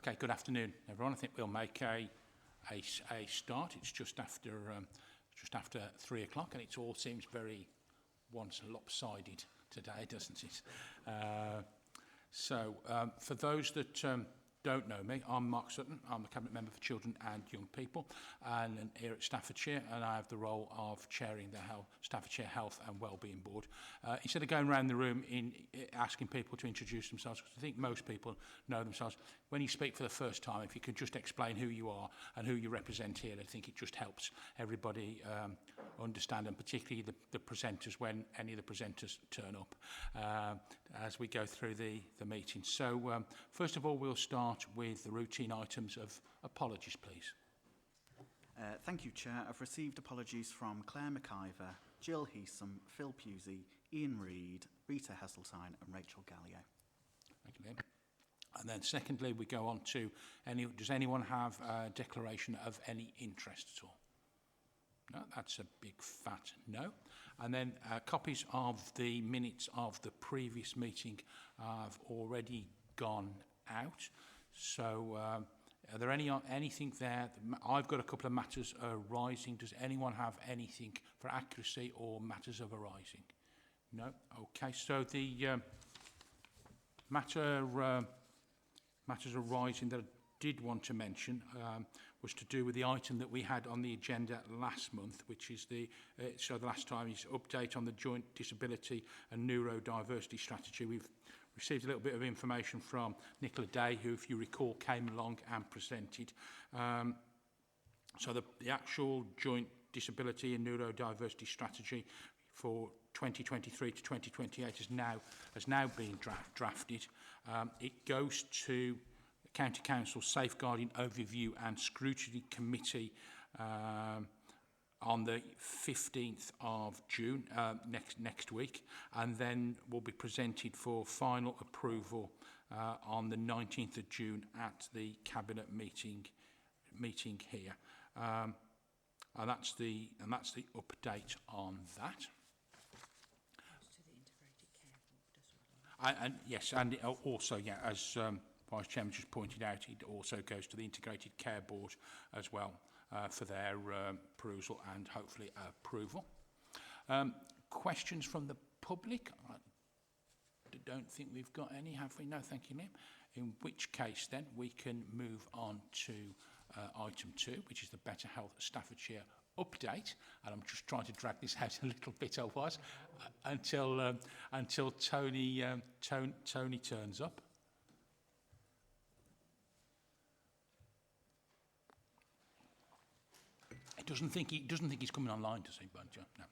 Okay, good afternoon, everyone. I think we'll make a start. It's just after 3 o'clock, and it all seems very once lopsided today, doesn't it? For those that don't know me, I'm Mark Sutton. I'm the Cabinet Member for Children and Young People, and here at Staffordshire, and I have the role of chairing the Staffordshire Health and Wellbeing Board. Instead of going around the room asking people to introduce themselves, because I think most people know themselves, when you speak for the first time, if you could just explain who you are and who you represent here, I think it just helps everybody understand, and particularly the presenters when any of the presenters turn up as we go through the meeting. So first of all, we'll start with the routine items of apologies, please. Thank you, Chair. I've received apologies from Claire McIver, Jill Heasom, Phil Pusey, Ian Reid, Rita Heseltine and Rachel Gallier. Thank you, Liam. And then secondly, we go on to does anyone have a declaration of any interest at all? No, that's a big fat no. And then copies of the minutes of the previous meeting have already gone out. So are there anything there? I've got a couple of matters arising. Does anyone have anything for accuracy or matters of arising? No? Okay, so the matters arising that I did want to mention was to do with the item that we had on the agenda last month, which is the last time is update on the joint disability and neurodiversity strategy. We've received a little bit of information from Nicola Day, who, if you recall, came along and presented. So the actual joint disability and neurodiversity strategy for 2023 to 2028 has now been drafted. It goes to County Council Safeguarding Overview and Scrutiny Committee on the 15th of June, next week, and then will be presented for final approval on the 19th of June at the Cabinet meeting here. And that's the update on that. And yes, and it also, yeah, as Vice Chairman just pointed out, it also goes to the Integrated Care Board as well for their perusal and hopefully approval. Questions from the public? I don't think we've got any, have we? No, thank you, Liam. In which case, then, we can move on to item 2, which is the Better Health Staffordshire update. And I'm just trying to drag this out a little bit, otherwise, until Tony turns up. He doesn't think he's coming online, does he, Buncher? No.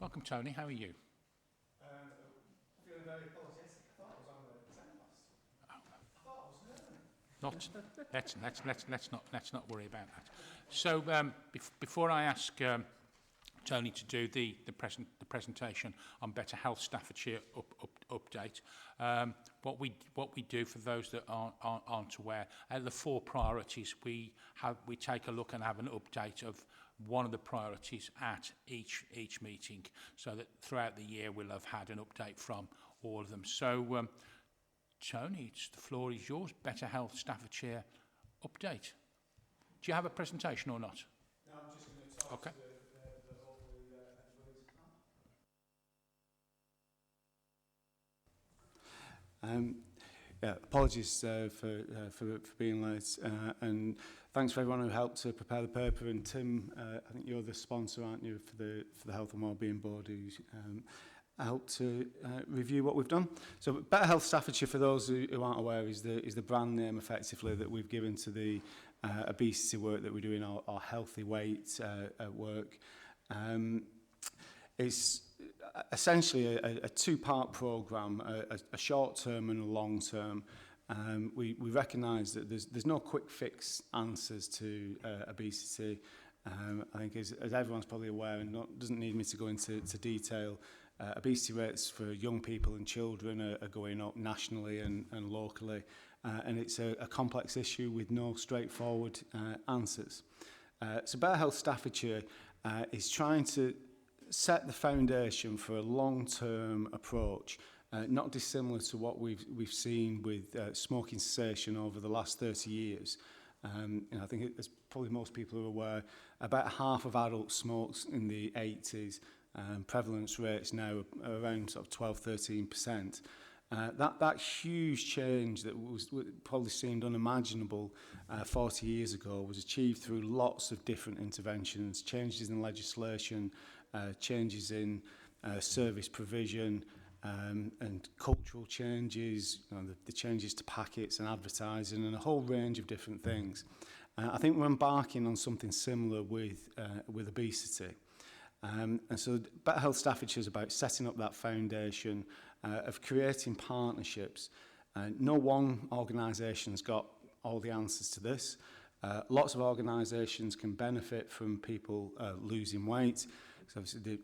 Welcome, Tony. How are you? Feeling very apologetic. I thought I was on the 10 not. Let's not worry about that. So before I ask Tony to do the presentation on Better Health Staffordshire update, what we do for those that aren't aware, the 4 priorities we take a look and have an update of one of the priorities at each meeting, so that throughout the year we'll have had an update from all of them. So Tony, the floor is yours. Better Health Staffordshire update. Do you have a presentation or not? No, I'm just going to talk okay. to Apologies for being late, and thanks for everyone who helped to prepare the paper. And Tim, I think you're the sponsor, aren't you, for the Health and Wellbeing Board, who's helped to review what we've done. So Better Health Staffordshire, for those who aren't aware, is the brand name effectively that we've given to the obesity work that we're doing, our healthy weight work. It's essentially a 2-part programme, a short-term and a long-term. We recognise that there's no quick fix answers to obesity. I think as everyone's probably aware, and doesn't need me to go into detail, obesity rates for young people and children are going up nationally and locally. And it's a complex issue with no straightforward answers. So Better Health Staffordshire is trying to set the foundation for a long-term approach, not dissimilar to what we've seen with smoking cessation over the last 30 years. I think, as probably most people are aware, about half of adults smoked in the 80s. Prevalence rates now are around sort of 12-13%. That huge change that was probably seemed unimaginable 40 years ago was achieved through lots of different interventions, changes in legislation, changes in service provision, and cultural changes, the changes to packets and advertising, and a whole range of different things. I think we're embarking on something similar with obesity. And so Better Health Staffordshire is about setting up that foundation of creating partnerships. No one organisation's got all the answers to this. Lots of organisations can benefit from people losing weight. So obviously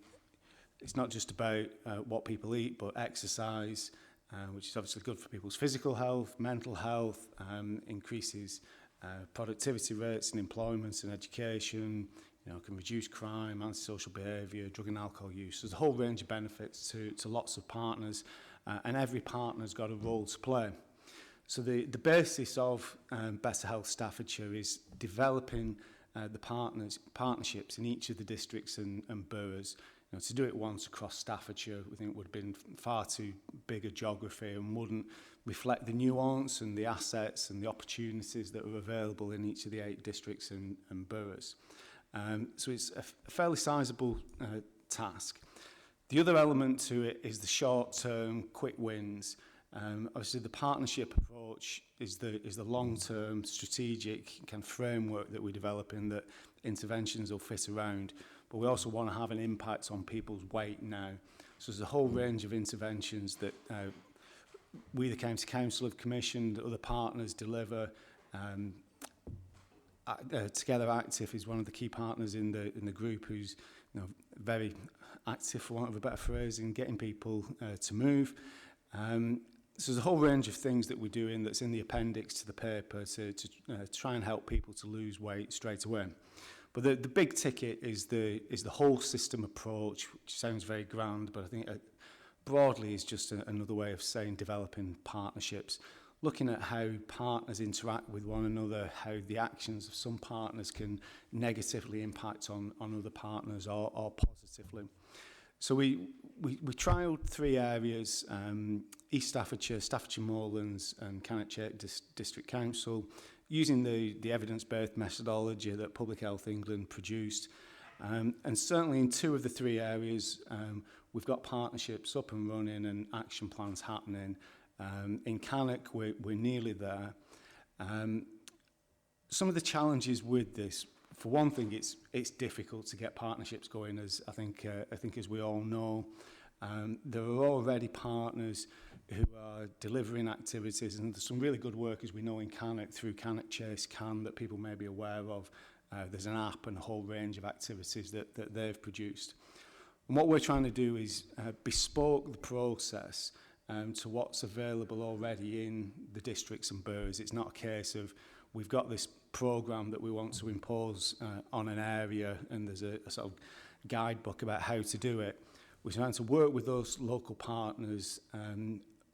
it's not just about what people eat, but exercise, which is obviously good for people's physical health, mental health, increases productivity rates in employment and education, can reduce crime, antisocial behaviour, drug and alcohol use. There's a whole range of benefits to lots of partners, and every partner's got a role to play. So the basis of Better Health Staffordshire is developing the partnerships in each of the districts and boroughs. To do it once across Staffordshire, we think would have been far too big a geography and wouldn't reflect the nuance and the assets and the opportunities that are available in each of the 8 districts and boroughs. So it's a fairly sizable task. The other element to it is the short-term quick wins. Obviously, the partnership approach is the long-term strategic kind of framework that we develop in that interventions will fit around. But we also want to have an impact on people's weight now. So there's a whole range of interventions that we, the County Council, have commissioned, that other partners deliver. Together Active is one of the key partners in the group, who's very active, for want of a better phrase, in getting people to move. So there's a whole range of things that we're doing that's in the appendix to the paper to try and help people to lose weight straight away. But the big ticket is the whole system approach, which sounds very grand, but I think broadly is just another way of saying developing partnerships, looking at how partners interact with one another, how the actions of some partners can negatively impact on other partners or positively. So we trialled 3 areas, East Staffordshire, Staffordshire Moorlands and Cannock District Council, using the evidence-based methodology that Public Health England produced. And certainly in 2 of the 3 areas, we've got partnerships up and running and action plans happening. In Cannock, we're nearly there. Some of the challenges with this, for one thing, it's difficult to get partnerships going, as I think as we all know. There are already partners who are delivering activities, and there's some really good work, as we know, in Cannock, through Cannock Chase Can, that people may be aware of. There's an app and a whole range of activities that they've produced. And what we're trying to do is bespoke the process to what's available already in the districts and boroughs. It's not a case of we've got this programme that we want to impose on an area and there's a sort of guidebook about how to do it. We're trying to work with those local partners,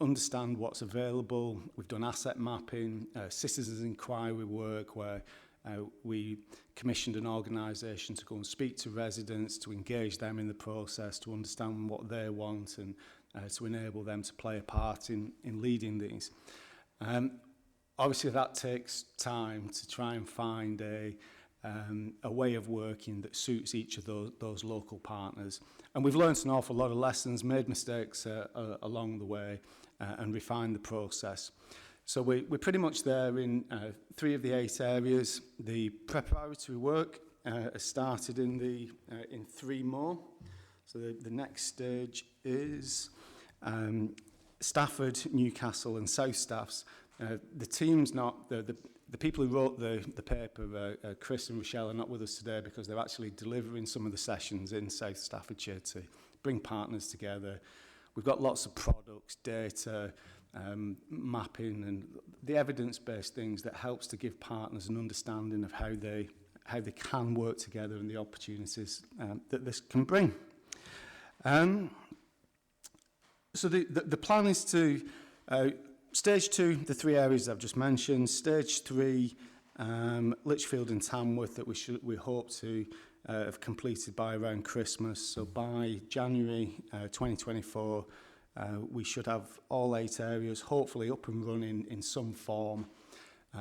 understand what's available. We've done asset mapping, citizens inquiry work where we commissioned an organisation to go and speak to residents, to engage them in the process, to understand what they want and to enable them to play a part in leading these. Obviously that takes time to try and find a way of working that suits each of those local partners. And we've learned an awful lot of lessons, made mistakes along the way and refined the process. So we're pretty much there in 3 of the 8 areas. The preparatory work has started in 3 more. So the next stage is Stafford, Newcastle and South Staffs. The team's not, the people who wrote the paper, Chris and Rochelle, are not with us today because they're actually delivering some of the sessions in South Staffordshire to bring partners together. We've got lots of products, data, mapping and the evidence-based things that helps to give partners an understanding of how they can work together and the opportunities that this can bring. So the plan is to stage 2, the 3 areas I've just mentioned. Stage 3, Lichfield and Tamworth, that we hope to have completed by around Christmas. So by January 2024, we should have all 8 areas hopefully up and running in some form.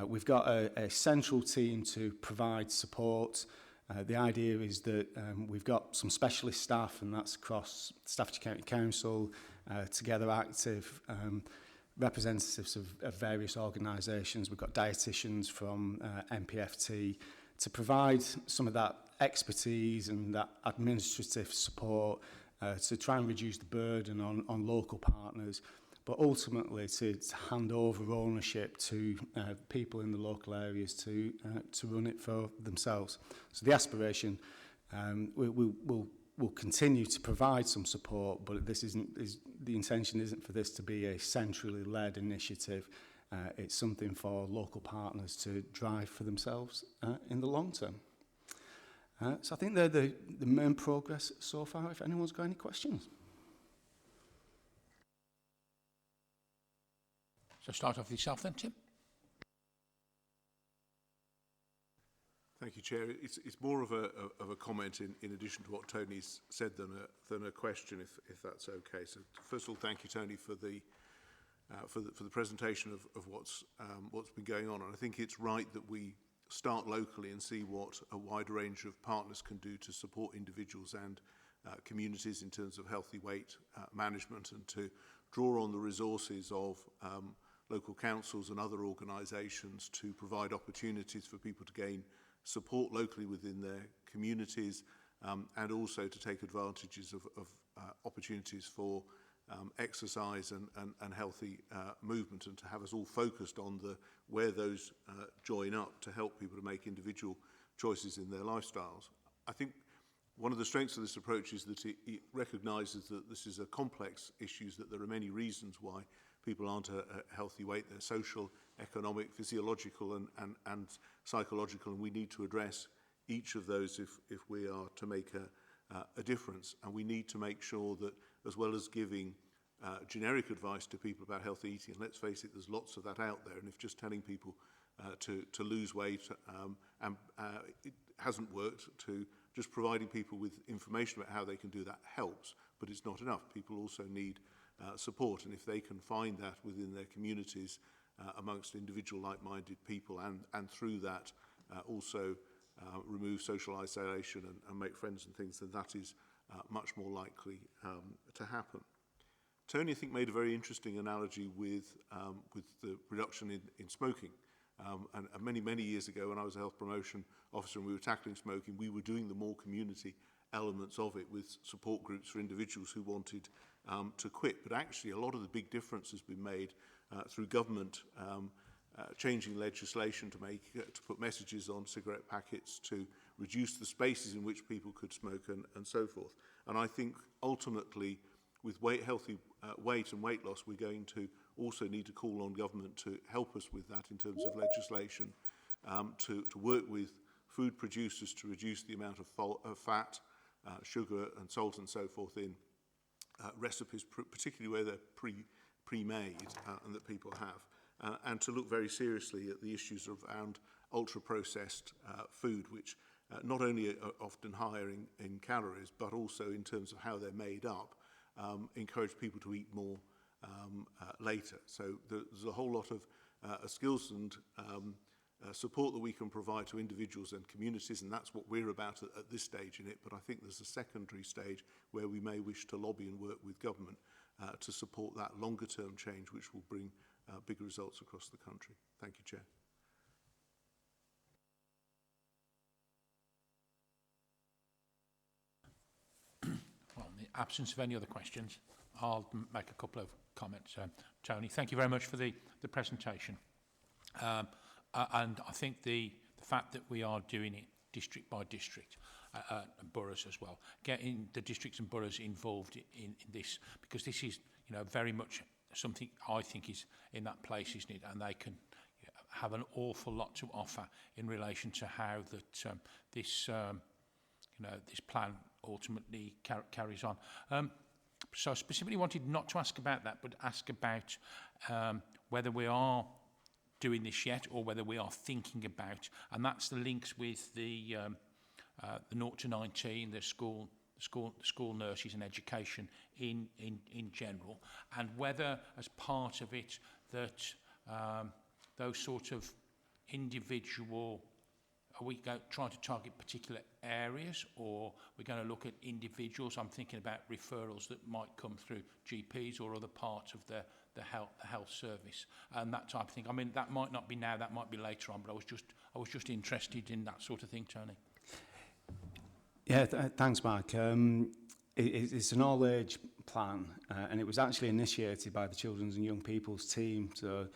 We've got a central team to provide support. The idea is that we've got some specialist staff, and that's across Staffordshire County Council, Together Active, representatives of various organisations. We've got dietitians from MPFT to provide some of that expertise and that administrative support to try and reduce the burden on local partners, but ultimately to hand over ownership to people in the local areas to run it for themselves. So the aspiration, we'll continue to provide some support, but the intention isn't for this to be a centrally led initiative. It's something for local partners to drive for themselves in the long term. So I think they're the main progress so far, if anyone's got any questions. So start off with yourself then, Tim. Thank you, Chair. It's more of a comment in addition to what Tony's said than a question, if that's okay. So first of all, thank you, Tony, for the presentation of what's been going on. And I think it's right that we start locally and see what a wide range of partners can do to support individuals and communities in terms of healthy weight management, and to draw on the resources of local councils and other organisations to provide opportunities for people to gain support locally within their communities, and also to take advantages of opportunities for exercise and healthy movement, and to have us all focused on where those join up to help people to make individual choices in their lifestyles. I think one of the strengths of this approach is that it recognises that this is a complex issue, that there are many reasons why people aren't a healthy weight. They're social, economic, physiological and psychological, and we need to address each of those if we are to make a difference. And we need to make sure that, as well as giving generic advice to people about healthy eating, and let's face it, there's lots of that out there, and if just telling people to lose weight it hasn't worked, to just providing people with information about how they can do that helps, but it's not enough. People also need support, and if they can find that within their communities amongst individual like-minded people, and through that also remove social isolation and make friends and things, then that is much more likely to happen. Tony, I think, made a very interesting analogy with the reduction in smoking. And many years ago, when I was a health promotion officer and we were tackling smoking, we were doing the more community elements of it with support groups for individuals who wanted to quit. But actually, a lot of the big difference has been made through government changing legislation to put messages on cigarette packets, to reduce the spaces in which people could smoke, and so forth. And I think ultimately, with healthy weight and weight loss, we're going to also need to call on government to help us with that in terms of legislation, to work with food producers to reduce the amount of fat, sugar and salt and so forth in recipes, particularly where they're pre-made and that people have, and to look very seriously at the issues around ultra-processed food, which not only are often higher in calories, but also in terms of how they're made up, encourage people to eat more later. So there's a whole lot of skills and support that we can provide to individuals and communities, and that's what we're about at this stage in it. But I think there's a secondary stage where we may wish to lobby and work with government to support that longer-term change, which will bring bigger results across the country. Thank you, Chair. Well, in the absence of any other questions, I'll make a couple of comments. Tony, thank you very much for the presentation. And I think the fact that we are doing it district by district, and boroughs as well, getting the districts and boroughs involved in this, because this is, you know, very much something I think is in that place, isn't it? And they can have an awful lot to offer in relation to how that this this plan ultimately carries on. So I specifically wanted not to ask about that, but ask about whether we are doing this yet, or whether we are thinking about, and that's the links with the 0 to 19, the school nurses and education in general, and whether as part of it that those sort of individual, are we trying to target particular areas, or we're going to look at individuals? I'm thinking about referrals that might come through GPs or other parts of the health service and that type of thing. I mean, that might not be now, that might be later on, but I was just interested in that sort of thing, Tony. Yeah, thanks, Mark. It's an all-age plan, and it was actually initiated by the Children's and Young People's team. So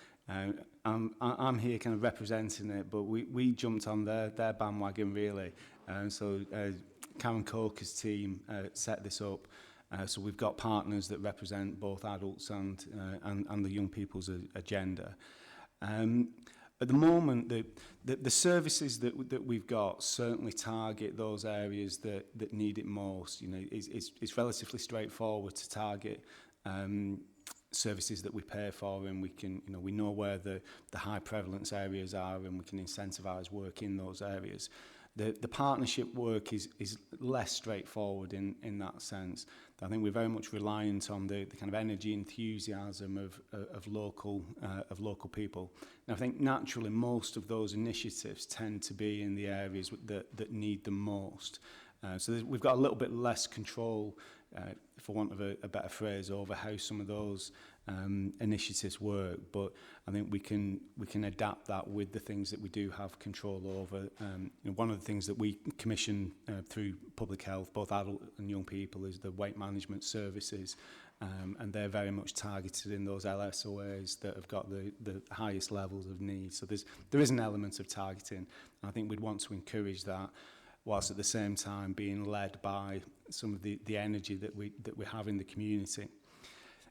I'm here kind of representing it, but we jumped on their bandwagon really. So Karen Coker's team set this up. So we've got partners that represent both adults and the young people's agenda. At the moment, the services that we've got certainly target those areas that need it most. You know, it's relatively straightforward to target services that we pay for, and we know where the high prevalence areas are, and we can incentivise work in those areas. The partnership work is less straightforward in that sense. I think we're very much reliant on the kind of energy, enthusiasm of local people. And I think naturally most of those initiatives tend to be in the areas that need them most. So we've got a little bit less control, for want of a better phrase, over how some of those initiatives work. But I think we can adapt that with the things that we do have control over. One of the things that we commission through public health, both adult and young people, is the weight management services. And they're very much targeted in those LSOAs that have got the highest levels of need. So there is an element of targeting. And I think we'd want to encourage that, whilst at the same time being led by some of the energy that we have in the community.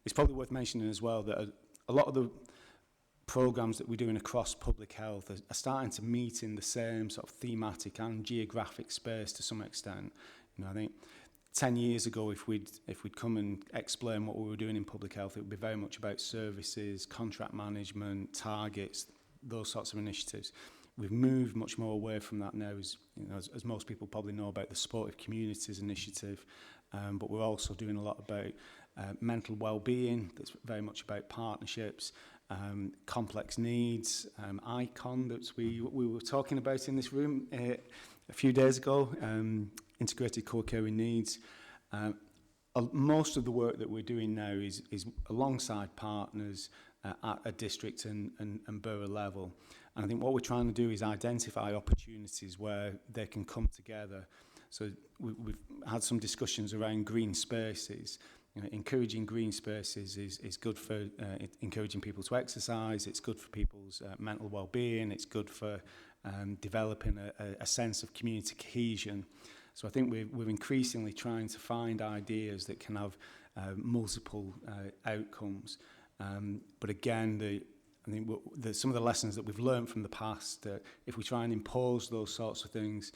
It's probably worth mentioning as well that a lot of the programmes that we're doing across public health are starting to meet in the same sort of thematic and geographic space to some extent. You know, I think 10 years ago, if we'd come and explain what we were doing in public health, it would be very much about services, contract management, targets, those sorts of initiatives. We've moved much more away from that now, as most people probably know about the Supportive Communities Initiative, but we're also doing a lot about mental well-being. That's very much about partnerships, complex needs, ICON that we were talking about in this room a few days ago, integrated co-caring needs. Most of the work that we're doing now is alongside partners at a district and borough level. And I think what we're trying to do is identify opportunities where they can come together. So we've had some discussions around green spaces. You know, encouraging green spaces is good for encouraging people to exercise, it's good for people's mental well-being, it's good for developing a sense of community cohesion. So I think we're increasingly trying to find ideas that can have multiple outcomes. But again, I think some of the lessons that we've learned from the past, if we try and impose those sorts of things,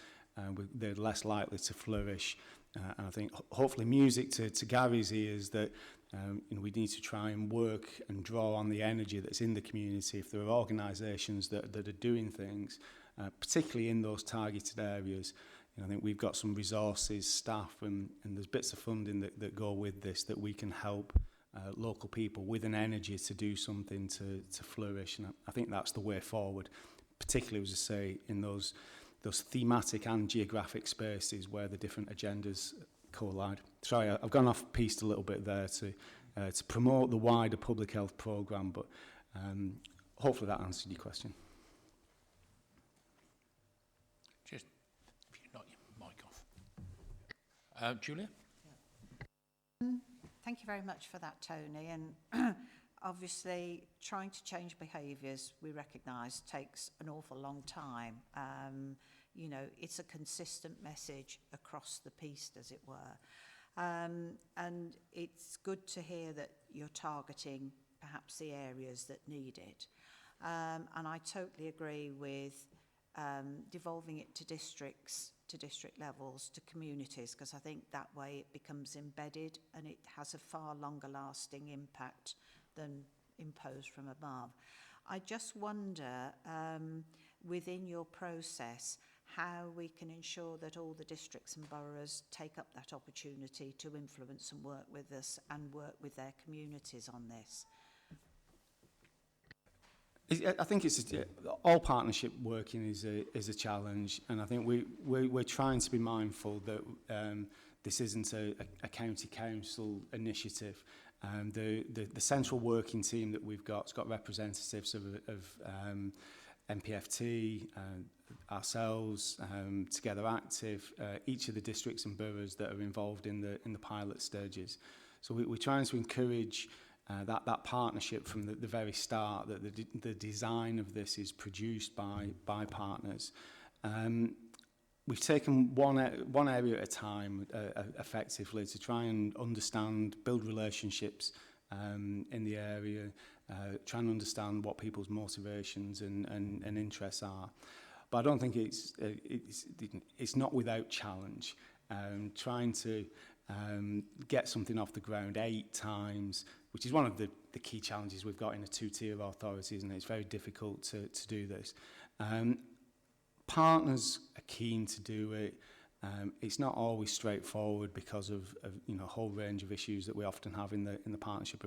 they're less likely to flourish. And I think hopefully music to Gary's ears that you know, we need to try and work and draw on the energy that's in the community. If there are organisations that are doing things, particularly in those targeted areas, you know, I think we've got some resources, staff, and there's bits of funding that go with this that we can help local people with an energy to do something to flourish. And I think that's the way forward, particularly, as I say, in those thematic and geographic spaces where the different agendas collide. Sorry, I've gone off piste a little bit there to promote the wider public health programme, but hopefully that answered your question. Just, if you knock your mic off. Julia? Thank you very much for that, Tony. And obviously, trying to change behaviours, we recognise, takes an awful long time. You know, it's a consistent message across the piece, as it were. And it's good to hear that you're targeting perhaps the areas that need it. And I totally agree with devolving it to districts, to district levels, to communities, because I think that way it becomes embedded and it has a far longer lasting impact than imposed from above. I just wonder, within your process, how we can ensure that all the districts and boroughs take up that opportunity to influence and work with us and work with their communities on this. I think all partnership working is a challenge, and I think we're trying to be mindful that this isn't a county council initiative. The central working team that we've got, it's got representatives of MPFT, ourselves, Together Active, each of the districts and boroughs that are involved in the pilot stages. So we're trying to encourage that partnership from the very start, that the design of this is produced by partners. We've taken one area at a time effectively to try and understand, build relationships in the area, try and understand what people's motivations and interests are. But I don't think it's not without challenge. Trying to get something off the ground 8 times, which is one of the key challenges we've got in a 2-tier authority, isn't it? It's very difficult to do this. Partners are keen to do it. It's not always straightforward because of you know, a whole range of issues that we often have in the partnership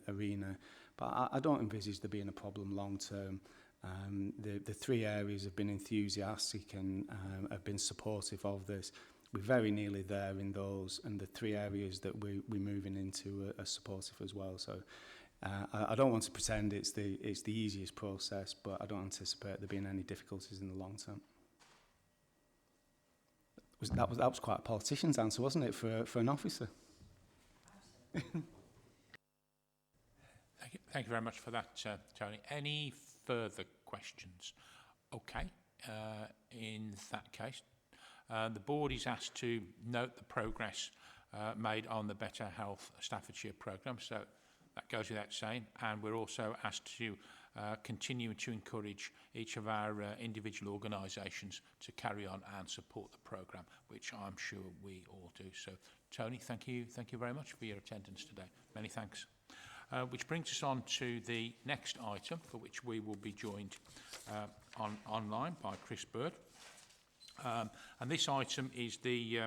arena. But I don't envisage there being a problem long term. The 3 areas have been enthusiastic and have been supportive of this. We're very nearly there in those, and the 3 areas that we're moving into are supportive as well. So I don't want to pretend it's the easiest process, but I don't anticipate there being any difficulties in the long term. That was quite a politician's answer, wasn't it, for an officer? Thank you very much for that, Tony. Any further questions? Okay, in that case, the board is asked to note the progress made on the Better Health Staffordshire programme, so that goes without saying, and we're also asked to continue to encourage each of our individual organisations to carry on and support the programme, which I'm sure we all do. So, Tony, thank you very much for your attendance today. Many thanks. Which brings us on to the next item, for which we will be joined online by Chris Bird. And this item is the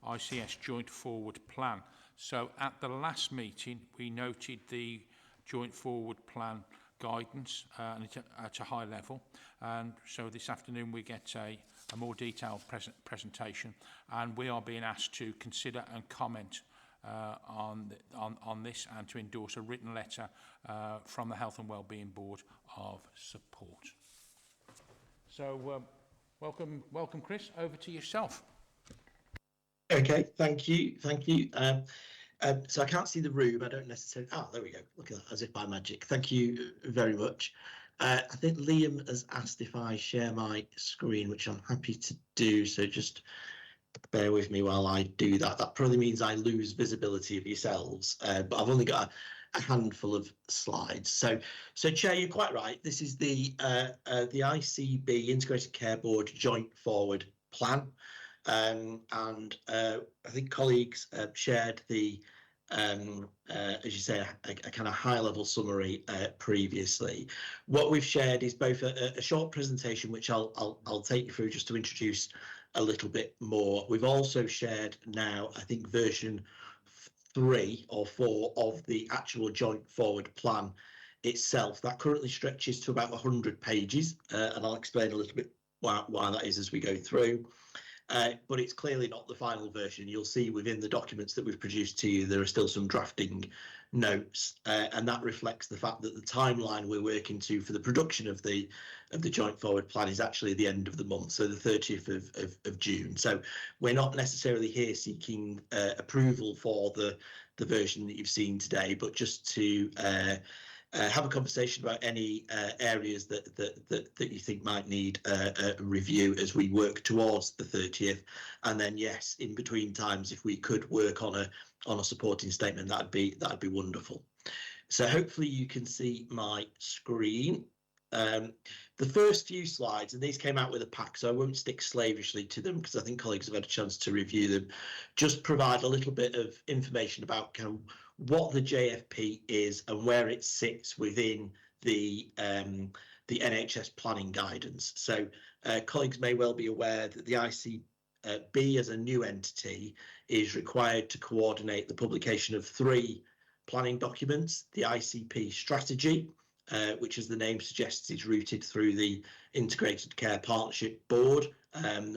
ICS Joint Forward Plan. So at the last meeting, we noted the Joint Forward Plan guidance at a high level. And so this afternoon we get a more detailed presentation, and we are being asked to consider and comment on this and to endorse a written letter from the Health and Wellbeing Board of Support. So welcome Chris, over to yourself. Okay, thank you. So I can't see the room. I don't necessarily. Ah, there we go. Look at that, as if by magic. Thank you very much. I think Liam has asked if I share my screen, which I'm happy to do. So just bear with me while I do that. That probably means I lose visibility of yourselves, but I've only got a handful of slides. So Chair, you're quite right. This is the ICB Integrated Care Board Joint Forward Plan. And I think colleagues shared the, as you say, a kind of high-level summary previously. What we've shared is both a short presentation, which I'll take you through just to introduce a little bit more. We've also shared now, I think, version 3 or 4 of the actual joint forward plan itself. That currently stretches to about 100 pages, and I'll explain a little bit why that is as we go through. But it's clearly not the final version. You'll see within the documents that we've produced to you, there are still some drafting notes, and that reflects the fact that the timeline we're working to for the production of the joint forward plan is actually the end of the month, so the 30th of June. So we're not necessarily here seeking approval for the version that you've seen today, but just to have a conversation about any areas that you think might need a review as we work towards the 30th. And then, yes, in between times, if we could work on a supporting statement, that'd be wonderful. So hopefully you can see my screen. The first few slides, and these came out with a pack, so I won't stick slavishly to them because I think colleagues have had a chance to review them, just provide a little bit of information about kind of what the JFP is and where it sits within the NHS planning guidance. So colleagues may well be aware that the ICB as a new entity is required to coordinate the publication of 3 planning documents: the ICP strategy, which, as the name suggests, is routed through the Integrated Care Partnership Board,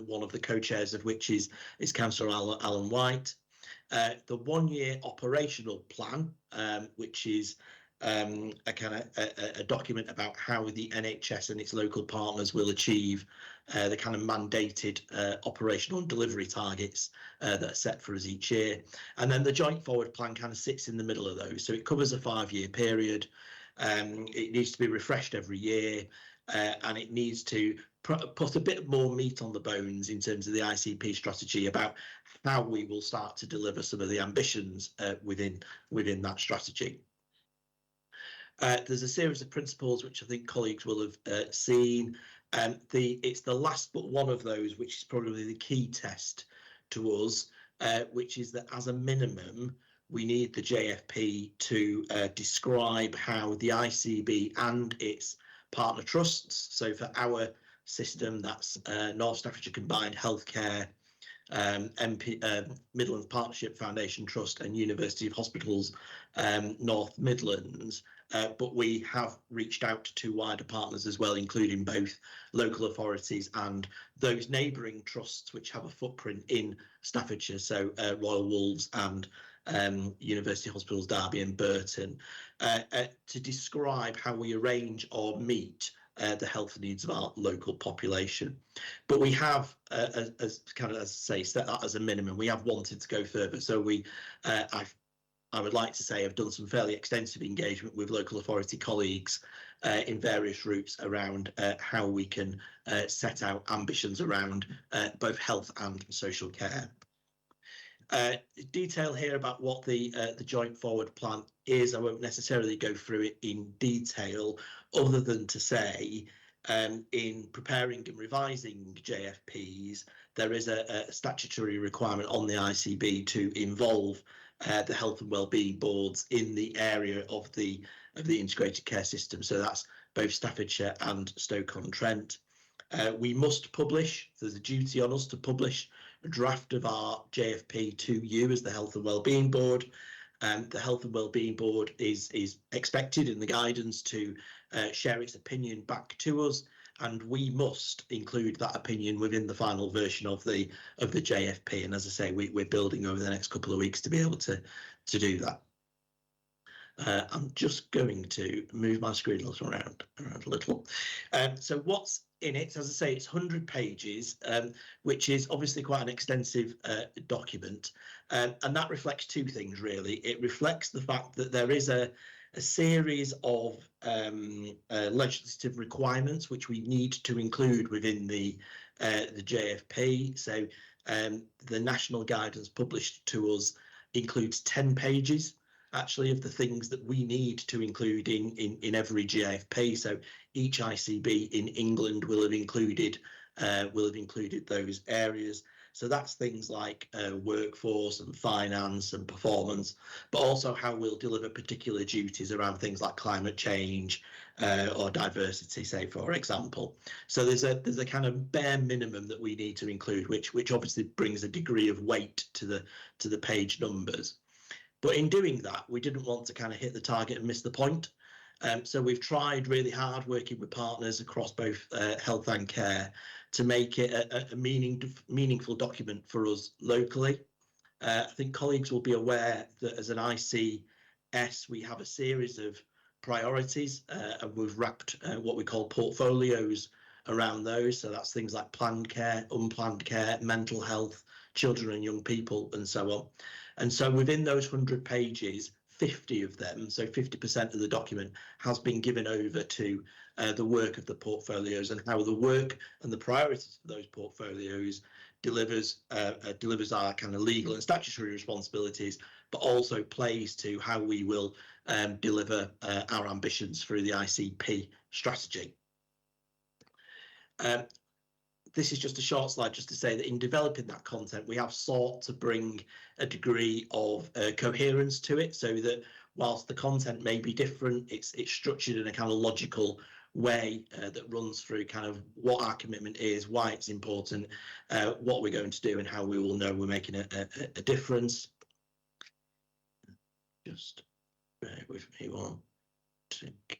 one of the co-chairs of which is Councillor Alan White. The 1-year operational plan, which is a kind of a document about how the NHS and its local partners will achieve the kind of mandated operational and delivery targets that are set for us each year. And then the joint forward plan kind of sits in the middle of those. So it covers a 5-year period. It needs to be refreshed every year, and it needs to put a bit more meat on the bones in terms of the ICP strategy about how we will start to deliver some of the ambitions within that strategy. There's a series of principles which I think colleagues will have seen. It's the last but one of those which is probably the key test to us, which is that as a minimum, we need the JFP to describe how the ICB and its partner trusts, so for our system, that's North Staffordshire Combined Healthcare, Midlands Partnership Foundation Trust and University of Hospitals North Midlands, but we have reached out to wider partners as well, including both local authorities and those neighbouring trusts which have a footprint in Staffordshire, so Royal Wolves and University Hospitals Derby and Burton, to describe how we arrange or meet the health needs of our local population. But we have, as I say, set that as a minimum. We have wanted to go further. So I would like to say I've done some fairly extensive engagement with local authority colleagues in various routes around how we can set out ambitions around both health and social care. Detail here about what the joint forward plan is. I won't necessarily go through it in detail, other than to say in preparing and revising JFPs, there is a statutory requirement on the ICB to involve the health and wellbeing boards in the area of the integrated care system. So that's both Staffordshire and Stoke-on-Trent. We must publish. There's a duty on us to publish a draft of our JFP to you as the Health and Wellbeing Board. The Health and Wellbeing Board is expected in the guidance to share its opinion back to us, and we must include that opinion within the final version of the JFP. And as I say, we're building over the next couple of weeks to be able to do that. I'm just going to move my screen around a little. So what's in it, as I say, it's 100 pages, which is obviously quite an extensive document. And that reflects two things, really. It reflects the fact that there is a series of legislative requirements which we need to include within the JFP. So the national guidance published to us includes 10 pages actually of the things that we need to include in every JFP. So each ICB in England will have included those areas. So that's things like workforce and finance and performance, but also how we'll deliver particular duties around things like climate change or diversity, say, for example. So there's a kind of bare minimum that we need to include, which obviously brings a degree of weight to the page numbers. But in doing that, we didn't want to kind of hit the target and miss the point. So we've tried really hard working with partners across both health and care to make it a meaningful document for us locally. I think colleagues will be aware that as an ICS, we have a series of priorities and we've wrapped what we call portfolios around those. So that's things like planned care, unplanned care, mental health, children and young people, and so on. And so within those 100 pages, 50 of them, so 50% of the document, has been given over to the work of the portfolios and how the work and the priorities of those portfolios delivers our kind of legal and statutory responsibilities, but also plays to how we will deliver our ambitions through the ICP strategy. This is just a short slide just to say that in developing that content, we have sought to bring a degree of coherence to it, so that whilst the content may be different, it's structured in a kind of logical way that runs through kind of what our commitment is, why it's important, what we're going to do, and how we will know we're making a difference. Just bear with me one tick.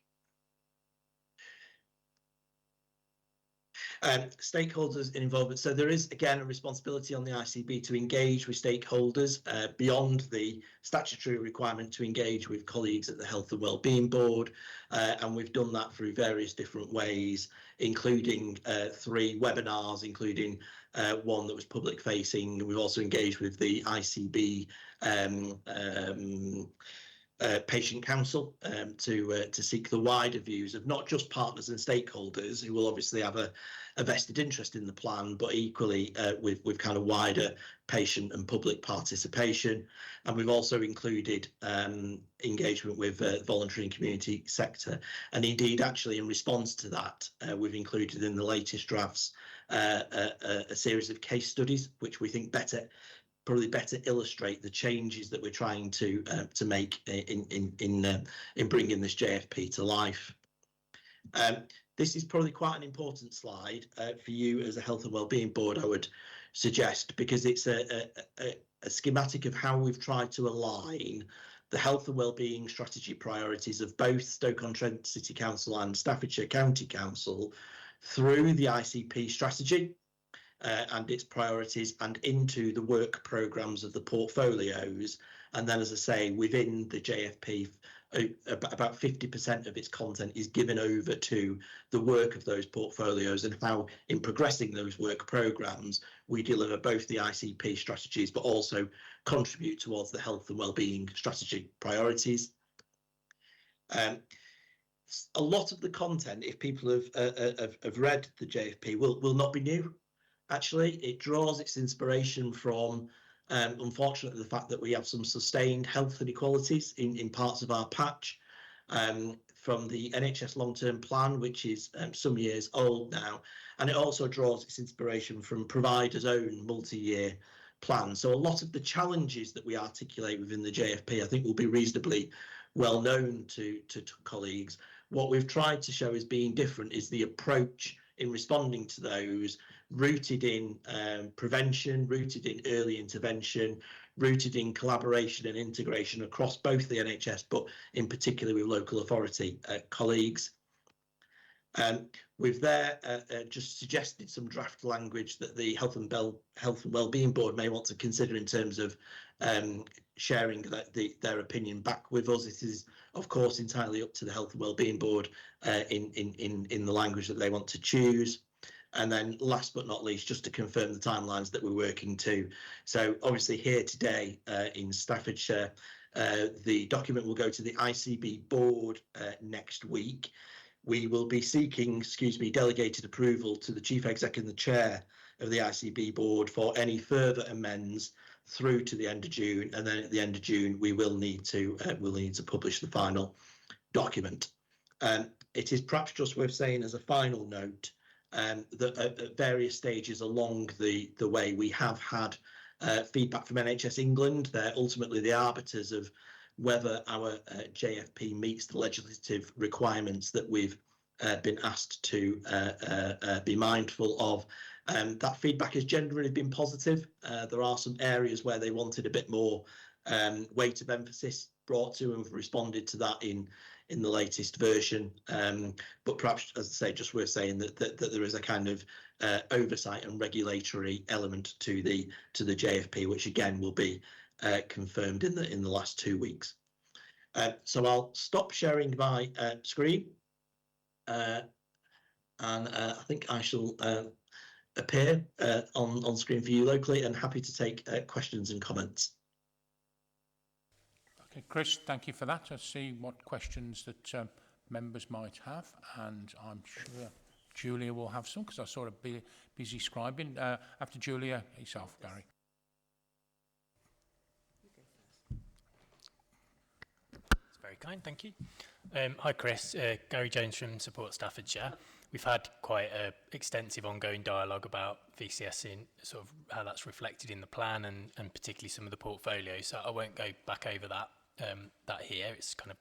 Stakeholders in involvement. So there is, again, a responsibility on the ICB to engage with stakeholders beyond the statutory requirement to engage with colleagues at the Health and Wellbeing Board. And we've done that through various different ways, including 3 webinars, including one that was public facing. We've also engaged with the ICB patient council to seek the wider views of not just partners and stakeholders who will obviously have a vested interest in the plan, but equally with kind of wider patient and public participation. And we've also included engagement with voluntary and community sector. And indeed, actually, in response to that, we've included in the latest drafts a series of case studies, which we think probably better illustrate the changes that we're trying to make in bringing this JFP to life. This is probably quite an important slide for you as a Health and Wellbeing Board, I would suggest, because it's a schematic of how we've tried to align the health and wellbeing strategy priorities of both Stoke-on-Trent City Council and Staffordshire County Council through the ICP strategy and its priorities and into the work programmes of the portfolios. And then, as I say, within the JFP, about 50% of its content is given over to the work of those portfolios and how, in progressing those work programmes, we deliver both the ICP strategies, but also contribute towards the health and wellbeing strategy priorities. A lot of the content, if people have read the JFP, will not be new. Actually, it draws its inspiration from, unfortunately, the fact that we have some sustained health inequalities in parts of our patch, from the NHS long-term plan, which is some years old now, and it also draws its inspiration from providers' own multi-year plan. So a lot of the challenges that we articulate within the JFP, I think, will be reasonably well known to colleagues. What we've tried to show as being different is the approach in responding to those, rooted in prevention, rooted in early intervention, rooted in collaboration and integration across both the NHS, but in particular with local authority colleagues. We've there just suggested some draft language that the Health and Wellbeing Board may want to consider in terms of sharing their opinion back with us. It is, of course, entirely up to the Health and Wellbeing Board in the language that they want to choose. And then last but not least, just to confirm the timelines that we're working to. So obviously here today in Staffordshire, the document will go to the ICB board next week. We will be seeking, delegated approval to the Chief Exec and the Chair of the ICB board for any further amends through to the end of June, and then at the end of June we will need to publish the final document. It is perhaps just worth saying as a final note that at various stages along the way we have had feedback from NHS England. They're ultimately the arbiters of whether our JFP meets the legislative requirements that we've been asked to be mindful of. That feedback has generally been positive. There are some areas where they wanted a bit more weight of emphasis brought to, and we've responded to that in the latest version. But perhaps, as I say, just worth saying that there is a kind of oversight and regulatory element to the JFP, which again will be confirmed in the last 2 weeks. So I'll stop sharing my screen, and I think I shall appear on screen for you locally, and happy to take questions and comments. Okay, Chris, thank you for that. I'll see what questions that members might have, and I'm sure Julia will have some, because I saw her busy scribing. After Julia, yourself, Gary. That's very kind, thank you. Hi Chris, Gary Jones from Support Staffordshire. We've had quite an extensive ongoing dialogue about VCS in sort of how that's reflected in the plan, and particularly some of the portfolio, so I won't go back over that here. It's kind of,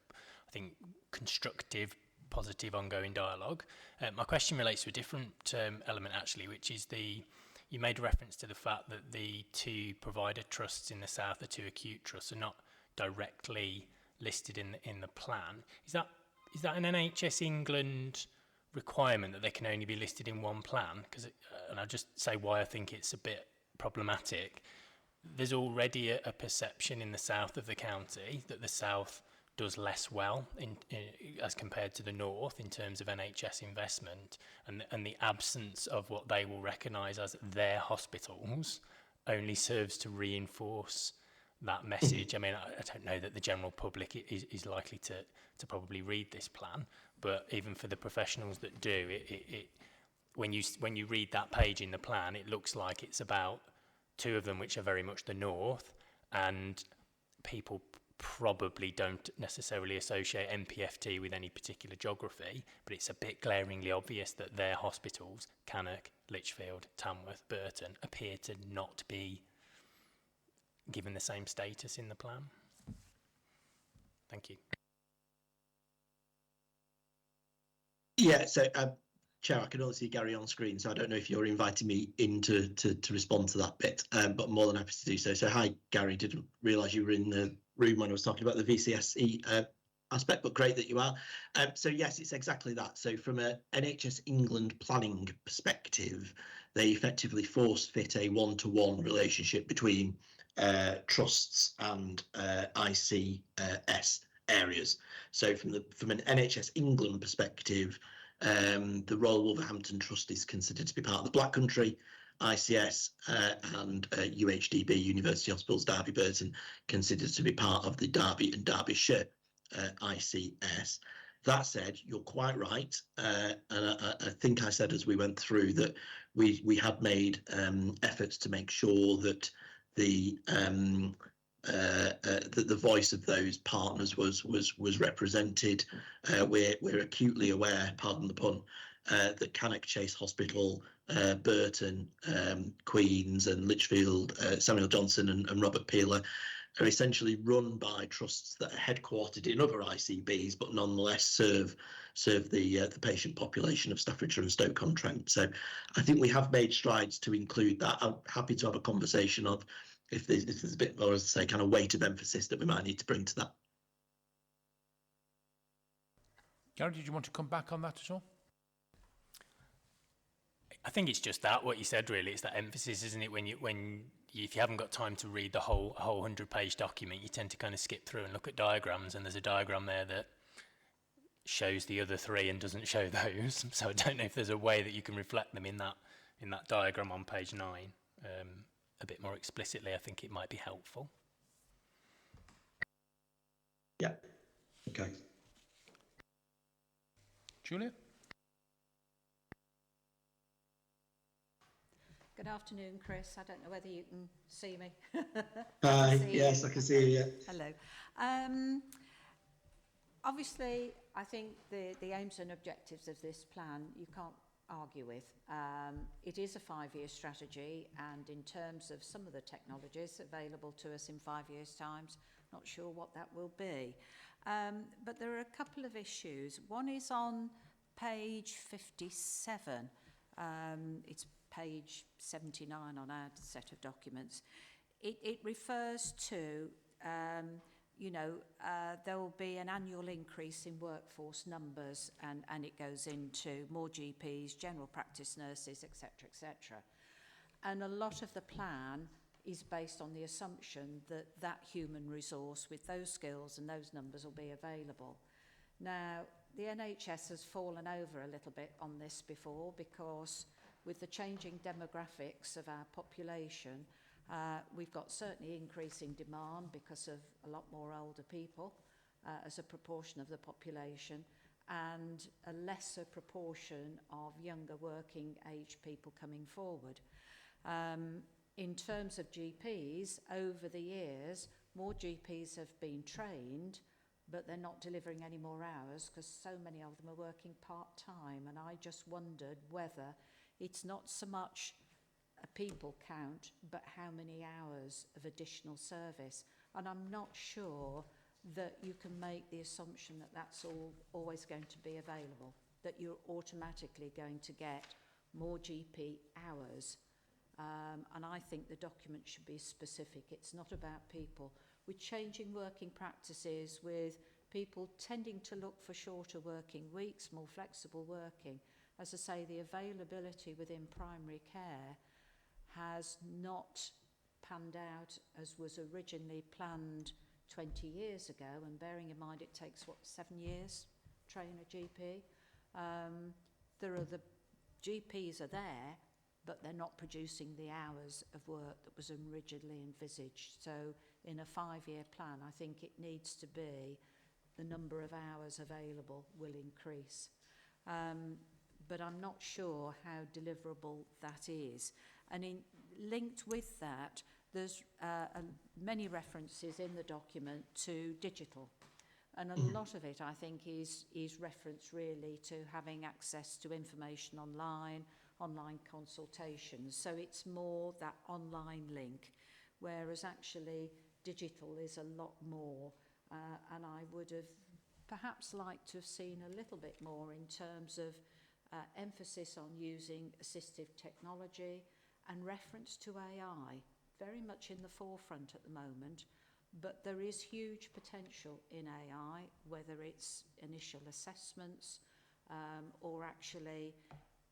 I think, constructive, positive, ongoing dialogue. My question relates to a different element actually, which is you made reference to the fact that the 2 provider trusts in the south, the 2 acute trusts, are not directly listed in the plan. Is that an NHS England requirement that they can only be listed in one plan? Because, and I'll just say why I think it's a bit problematic. There's already a perception in the south of the county that the south does less well as compared to the north in terms of NHS investment, and the absence of what they will recognise as their hospitals only serves to reinforce that message. I mean, I don't know that the general public is likely to probably read this plan, but even for the professionals that do, when you read that page in the plan, it looks like it's about 2 of them which are very much the north, and people probably don't necessarily associate NPFT with any particular geography, but it's a bit glaringly obvious that their hospitals, Cannock, Lichfield, Tamworth, Burton, appear to not be given the same status in the plan. Thank you. Yeah, so Chair, I can only see Gary on screen, so I don't know if you're inviting me in to respond to that bit, but more than happy to do so. So hi, Gary, didn't realise you were in the room when I was talking about the VCSE aspect, but great that you are. So yes, it's exactly that. So from a NHS England planning perspective, they effectively force fit a one-to-one relationship between trusts and ICS areas. So from an NHS England perspective, the Royal Wolverhampton Trust is considered to be part of the Black Country ICS, and UHDB, University Hospitals Derby Burton, considered to be part of the Derby and Derbyshire ICS. That said, you're quite right, and I think I said as we went through that we had made efforts to make sure that the voice of those partners was represented. We're acutely aware, pardon the pun, that Cannock Chase Hospital, Burton, Queen's and Lichfield, Samuel Johnson and Robert Peeler are essentially run by trusts that are headquartered in other ICBs, but nonetheless serve the patient population of Staffordshire and Stoke-on-Trent. So I think we have made strides to include that. I'm happy to have a conversation of if there's a bit more, as I say, kind of weight of emphasis that we might need to bring to that. Gary, did you want to come back on that at all? I think it's just that, what you said really, it's that emphasis, isn't it? If you haven't got time to read the whole 100-page document, you tend to kind of skip through and look at diagrams, and there's a diagram there that shows the other 3 and doesn't show those. So I don't know if there's a way that you can reflect them in that diagram on page 9 a bit more explicitly. I think it might be helpful. Yeah. Okay. Julia? Good afternoon, Chris. I don't know whether you can see me. Hi. See Yes, you. I can see you. Yeah. Hello. Obviously, I think the aims and objectives of this plan you can't argue with. It is a 5-year strategy, and in terms of some of the technologies available to us in 5 years' time, not sure what that will be. But there are a couple of issues. One is on page 57. It's page 79 on our set of documents. It refers to there will be an annual increase in workforce numbers, and it goes into more GPs, general practice nurses, etc., etc. And a lot of the plan is based on the assumption that that human resource with those skills and those numbers will be available. Now, the NHS has fallen over a little bit on this before, because with the changing demographics of our population, we've got certainly increasing demand because of a lot more older people as a proportion of the population, and a lesser proportion of younger working age people coming forward. In terms of GPs, over the years, more GPs have been trained, but they're not delivering any more hours because so many of them are working part-time. And I just wondered whether it's not so much a people count, but how many hours of additional service. And I'm not sure that you can make the assumption that that's always going to be available, that you're automatically going to get more GP hours. And I think the document should be specific. It's not about people. With changing working practices, with people tending to look for shorter working weeks, more flexible working, as I say, the availability within primary care has not panned out as was originally planned 20 years ago, and bearing in mind it takes, 7 years to train a GP. The GPs are there, but they're not producing the hours of work that was originally envisaged. So in a 5-year plan, I think it needs to be the number of hours available will increase. But I'm not sure how deliverable that is. And linked with that, there's many references in the document to digital. And a lot of it, I think, is reference really to having access to information online consultations. So it's more that online link, whereas actually digital is a lot more. And I would have perhaps liked to have seen a little bit more in terms of emphasis on using assistive technology and reference to AI, very much in the forefront at the moment. But there is huge potential in AI, whether it's initial assessments or actually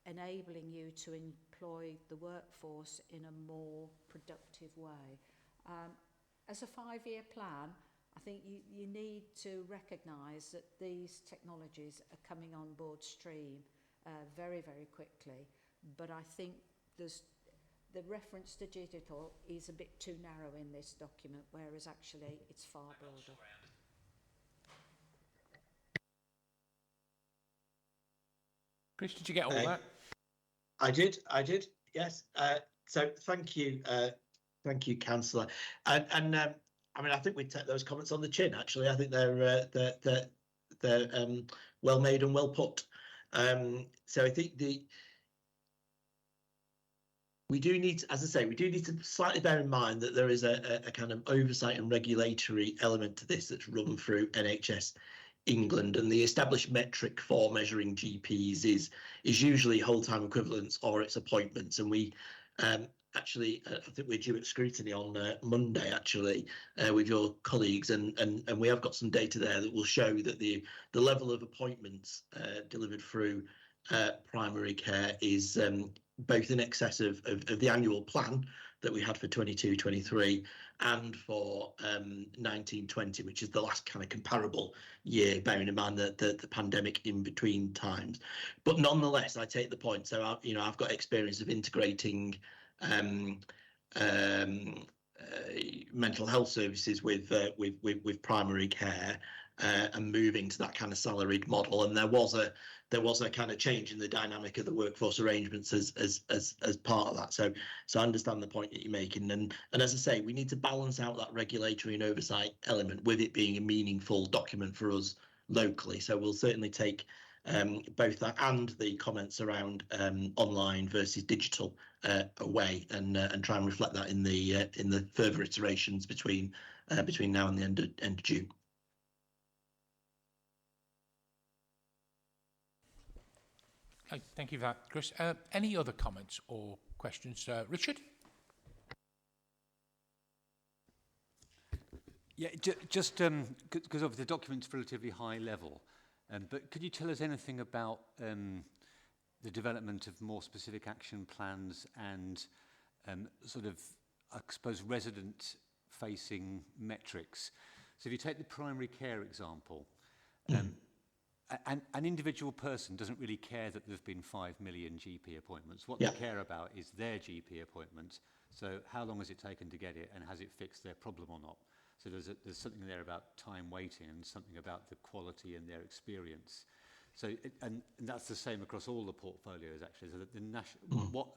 enabling you to employ the workforce in a more productive way. As a 5-year plan, I think you need to recognise that these technologies are coming on board stream very, very quickly. But I think the reference to digital is a bit too narrow in this document, whereas actually it's far broader. Chris, did you get all that? I did, yes. So thank you, Councillor. And I mean, I think we take those comments on the chin. Actually, I think they're well made and well put. So I think we do need to, as I say, we do need to slightly bear in mind that there is a kind of oversight and regulatory element to this that's run through NHS England, and the established metric for measuring GPs is usually whole-time equivalents or its appointments. And we actually, I think we're due at scrutiny on Monday, actually, with your colleagues, and we have got some data there that will show that the level of appointments delivered through primary care is both in excess of the annual plan that we had for 22-23 and for 19-20, which is the last kind of comparable year, bearing in mind the pandemic in between times. But nonetheless, I take the point. So I've got experience of integrating mental health services with primary care and moving to that kind of salaried model. And there was a kind of change in the dynamic of the workforce arrangements as part of that. So I understand the point that you're making. And as I say, we need to balance out that regulatory and oversight element with it being a meaningful document for us locally. So we'll certainly take both that and the comments around online versus digital away and try and reflect that in the further iterations between now and the end of June. Okay, thank you for that, Chris. Any other comments or questions? Richard? Yeah, just because obviously the document's relatively high level, but could you tell us anything about the development of more specific action plans and sort of, I suppose, resident-facing metrics? So if you take the primary care example, an individual person doesn't really care that there's been 5 million GP appointments. What they care about is their GP appointment. So how long has it taken to get it, and has it fixed their problem or not? So there's something there about time waiting and something about the quality and their experience. So and that's the same across all the portfolios actually. So that what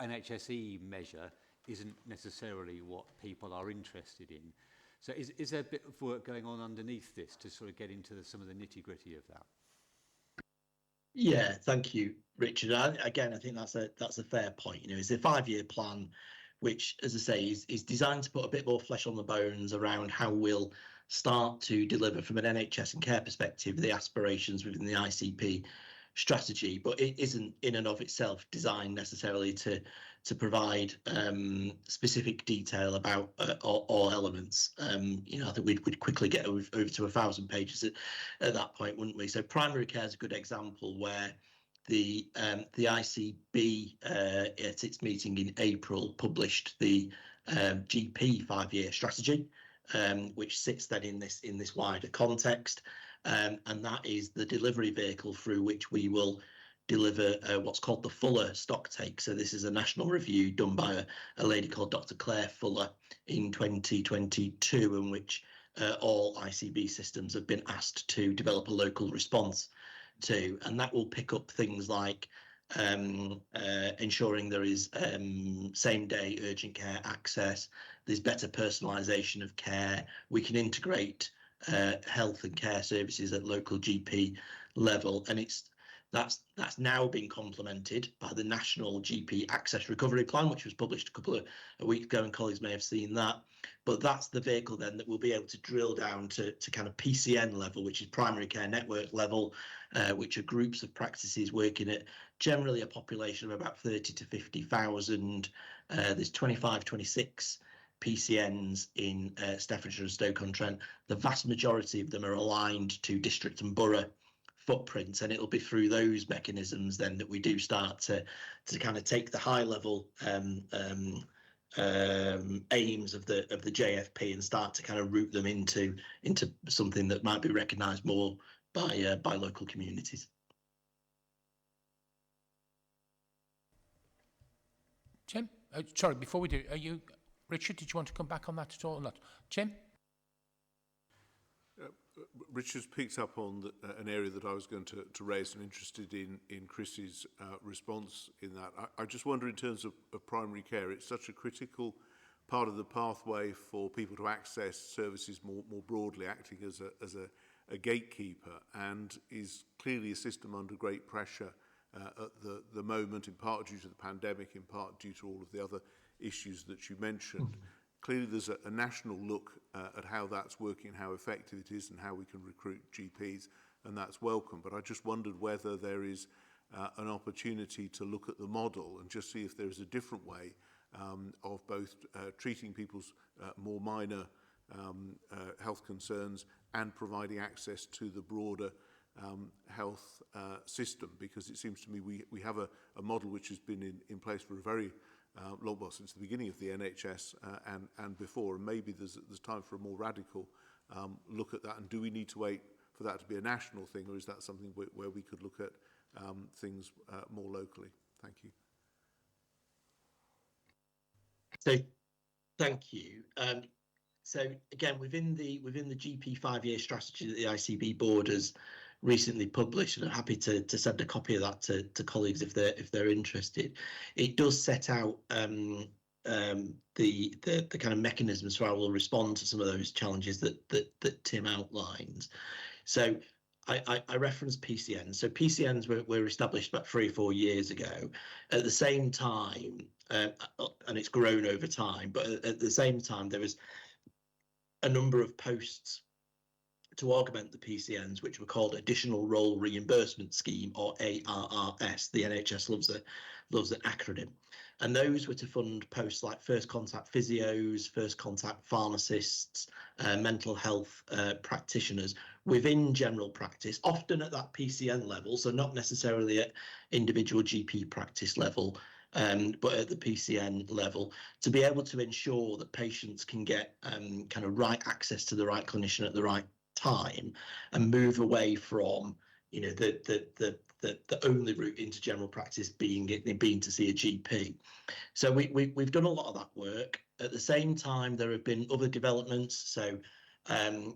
NHSE measure isn't necessarily what people are interested in. So is there a bit of work going on underneath this to sort of get into some of the nitty-gritty of that? Yeah, thank you, Richard. Again, I think that's a fair point. It's a 5-year plan, which, as I say, is designed to put a bit more flesh on the bones around how we'll start to deliver from an NHS and care perspective the aspirations within the ICP strategy, but it isn't in and of itself designed necessarily to provide specific detail about all elements. I think we'd quickly get over to 1,000 pages at that point, wouldn't we? So primary care is a good example where the ICB at its meeting in April published the GP 5-year strategy, which sits then in this wider context, and that is the delivery vehicle through which we will deliver what's called the Fuller stock take. So this is a national review done by a lady called Dr. Claire Fuller in 2022, in which all ICB systems have been asked to develop a local response to, and that will pick up things like ensuring there is same-day urgent care access, there's better personalisation of care, we can integrate health and care services at local GP level, and that's now been complemented by the National GP Access Recovery Plan, which was published a couple of weeks ago, and colleagues may have seen that. But that's the vehicle then that will be able to drill down to kind of PCN level, which is primary care network level, which are groups of practices working at generally a population of about 30 to 50,000. There's 25, 26 PCNs in Staffordshire and Stoke-on-Trent. The vast majority of them are aligned to district and borough footprints, and it'll be through those mechanisms then that we do start to kind of take the high level aims of the JFP and start to kind of root them into something that might be recognised more by local communities. Tim, sorry, before we do, Richard, did you want to come back on that at all or not? Tim? Richard's picked up on an area that I was going to raise and interested in Chris's response in that. I just wonder, in terms of primary care, it's such a critical part of the pathway for people to access services more broadly, acting as a gatekeeper, and is clearly a system under great pressure at the moment, in part due to the pandemic, in part due to all of the other issues that you mentioned. Clearly there's a national look at how that's working, how effective it is, and how we can recruit GPs, and that's welcome. But I just wondered whether there is an opportunity to look at the model and just see if there is a different way of both treating people's more minor health concerns and providing access to the broader health system, because it seems to me we have a model which has been in place for a very well, since the beginning of the NHS and before, and maybe there's time for a more radical look at that. And do we need to wait for that to be a national thing, or is that something where we could look at things more locally? Thank you. So, thank you. So again, within the GP 5-year strategy that the ICB board has recently published, and I'm happy to send a copy of that to colleagues if they're interested. It does set out the kind of mechanisms for how we'll respond to some of those challenges that Tim outlines. So I referenced PCNs. So PCNs were established about 3 or 4 years ago. At the same time, and it's grown over time, but at the same time, there was a number of posts to augment the PCNs, which were called Additional Role Reimbursement Scheme, or ARRS. The NHS loves an acronym. And those were to fund posts like first contact physios, first contact pharmacists, mental health practitioners within general practice, often at that PCN level, so not necessarily at individual GP practice level, but at the PCN level, to be able to ensure that patients can get kind of right access to the right clinician at the right time, and move away from, you know, the only route into general practice being to see a GP. So we've done a lot of that work. At the same time, there have been other developments. So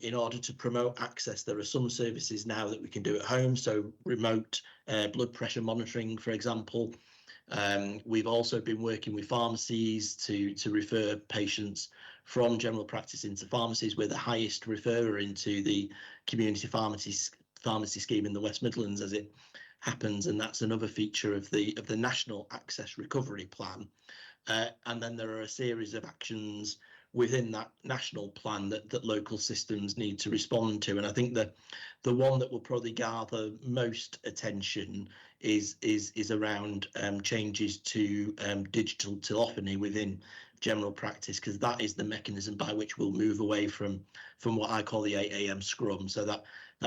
in order to promote access, there are some services now that we can do at home. So remote blood pressure monitoring, for example. We've also been working with pharmacies to refer patients from general practice into pharmacies. We're the highest referrer into the community pharmacy scheme in the West Midlands, as it happens, and that's another feature of the National Access Recovery Plan. And then there are a series of actions within that national plan that local systems need to respond to. And I think that the one that will probably gather most attention is around changes to digital telephony within general practice, because that is the mechanism by which we'll move away from what I call the 8 a.m. scrum. So that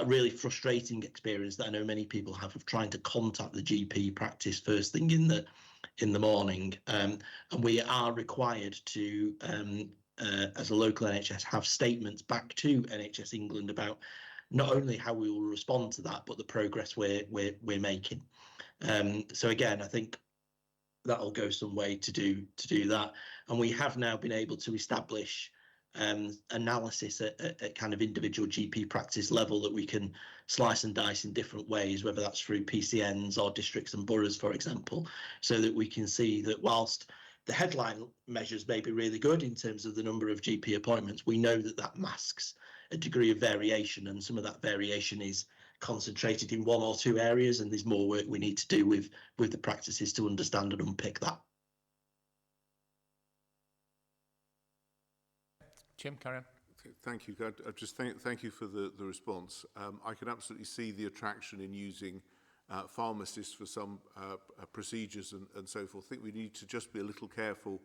really frustrating experience that I know many people have of trying to contact the GP practice first thing in the morning. And we are required to, as a local NHS, have statements back to NHS England about not only how we will respond to that, but the progress we're making. So again, I think that'll go some way to do that. And we have now been able to establish analysis at kind of individual GP practice level that we can slice and dice in different ways, whether that's through PCNs or districts and boroughs, for example, so that we can see that whilst the headline measures may be really good in terms of the number of GP appointments, we know that masks a degree of variation, and some of that variation is concentrated in 1 or 2 areas, and there's more work we need to do with the practices to understand and unpick that. Jim, carry on. Thank you. I just thank you for the response. I can absolutely see the attraction in using pharmacists for some procedures and so forth. I think we need to just be a little careful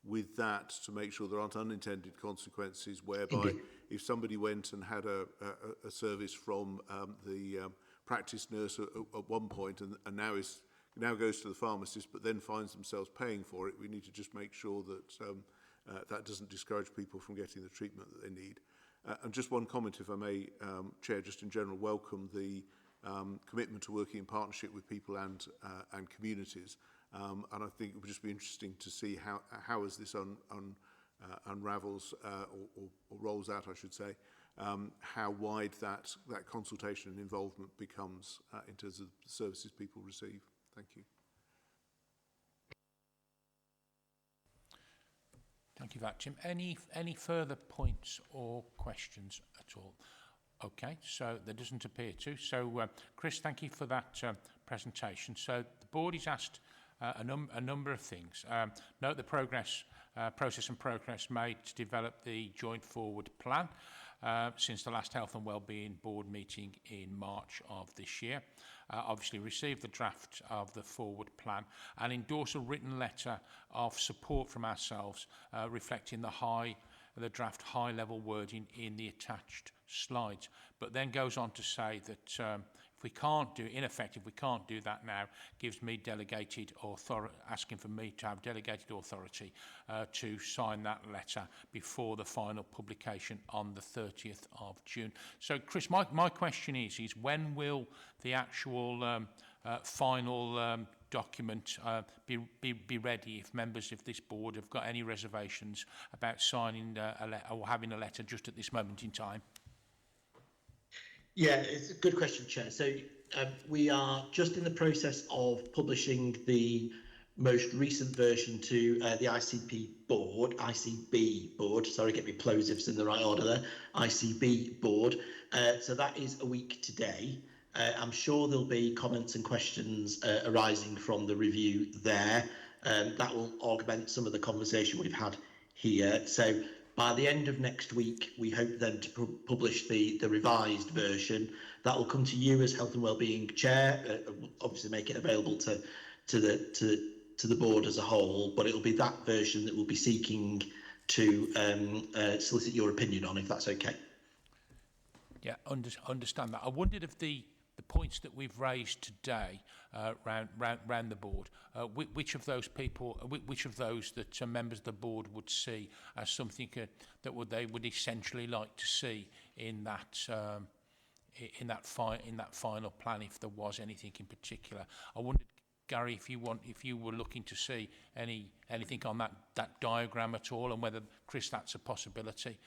with that to make sure there aren't unintended consequences whereby if somebody went and had a service from the practice nurse at one point and now goes to the pharmacist but then finds themselves paying for it, we need to just make sure that that doesn't discourage people from getting the treatment that they need. And just one comment, if I may, Chair, just in general, welcome the commitment to working in partnership with people and communities. And I think it would just be interesting to see how as this unravels or rolls out, I should say, how wide that consultation and involvement becomes in terms of the services people receive. Thank you. Thank you for that, Jim. Any further points or questions at all? Okay, so there doesn't appear to. So, Chris, thank you for that presentation. So the board is asked a number of things. Note the process and progress made to develop the joint forward plan since the last Health and Wellbeing board meeting in March of this year. Obviously receive the draft of the forward plan and endorse a written letter of support from ourselves reflecting the draft high-level wording in the attached slides, but then goes on to say that If we can't do, in effect, if we can't do that now, gives me delegated authority, asking for me to have delegated authority to sign that letter before the final publication on the 30th of June. So, Chris, my question is when will the actual final document be ready if members of this board have got any reservations about signing a letter or having a letter just at this moment in time? Yeah, it's a good question, Chair. So we are just in the process of publishing the most recent version to the ICB board, sorry, get me plosives in the right order there, ICB board. So that is a week today. I'm sure there'll be comments and questions arising from the review there. That will augment some of the conversation we've had here. So by the end of next week, we hope then to publish the revised version. That will come to you as Health and Wellbeing Chair, obviously make it available to the board as a whole, but it will be that version that we'll be seeking to solicit your opinion on, if that's okay. Yeah, understand that. I wondered if the points that we've raised today round the board, which of those people, which of those that members of the board would see as something that they would essentially like to see in that final plan, if there was anything in particular. I wondered, Gary, if you were looking to see anything on that diagram at all, and whether, Chris, that's a possibility.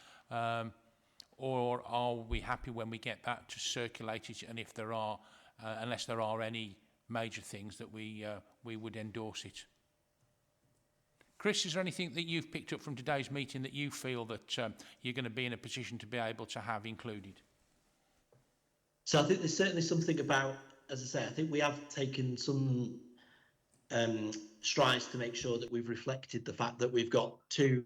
Or are we happy when we get that to circulate it, and if there are, unless there are any major things, that we would endorse it? Chris, is there anything that you've picked up from today's meeting that you feel that you're going to be in a position to be able to have included? So I think there's certainly something about, as I say, I think we have taken some strides to make sure that we've reflected the fact that we've got two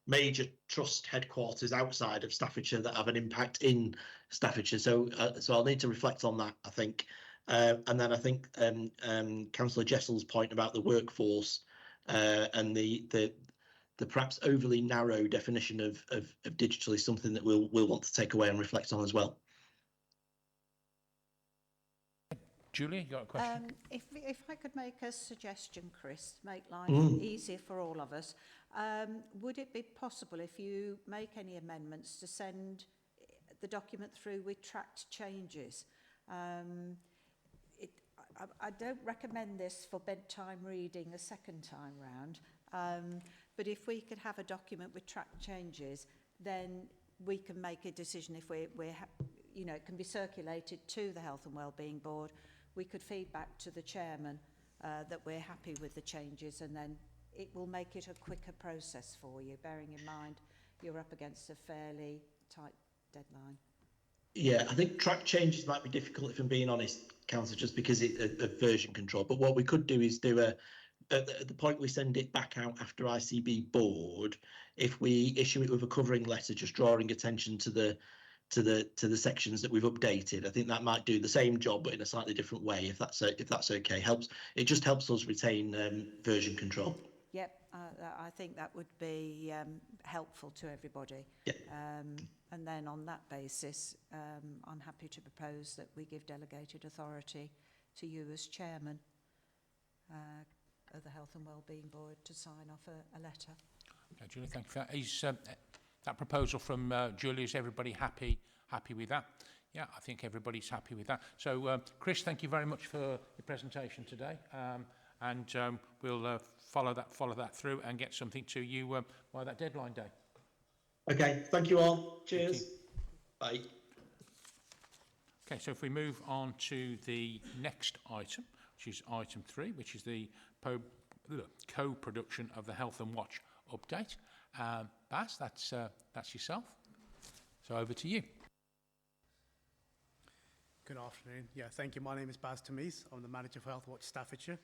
major trust headquarters outside of Staffordshire that have an impact in Staffordshire. So I'll need to reflect on that, I think. And then I think Councillor Jessel's point about the workforce and the perhaps overly narrow definition of digital is something that we'll want to take away and reflect on as well. Julia, you got a question? If I could make a suggestion, Chris, to make life easier for all of us, would it be possible, if you make any amendments, to send the document through with tracked changes? I don't recommend this for bedtime reading a second time round, but if we could have a document with tracked changes, then we can make a decision if it can be circulated to the Health and Wellbeing Board. We could feed back to the chairman that we're happy with the changes, and then it will make it a quicker process for you, bearing in mind you're up against a fairly tight deadline. Yeah, I think track changes might be difficult, if I'm being honest, Councillor, just because of version control. But what we could do is do at the point we send it back out after ICB board, if we issue it with a covering letter, just drawing attention to the sections that we've updated. I think that might do the same job, but in a slightly different way, if that's okay. It just helps us retain version control. Yep, I think that would be helpful to everybody. Yep. And then on that basis, I'm happy to propose that we give delegated authority to you as chairman of the Health and Wellbeing Board to sign off a letter. Okay, Julia, thank you for that. Is that proposal from Julia, is everybody happy with that? Yeah, I think everybody's happy with that. So, Chris, thank you very much for your presentation today, and we'll follow that through and get something to you by that deadline day. Okay, thank you all. Cheers. Bye. Okay, so if we move on to the next item, which is item 3, which is the co-production of the Health and Watch update. Baz, that's yourself. So over to you. Good afternoon. Yeah, thank you. My name is Baz Tamise. I'm the Manager for Health Watch Staffordshire.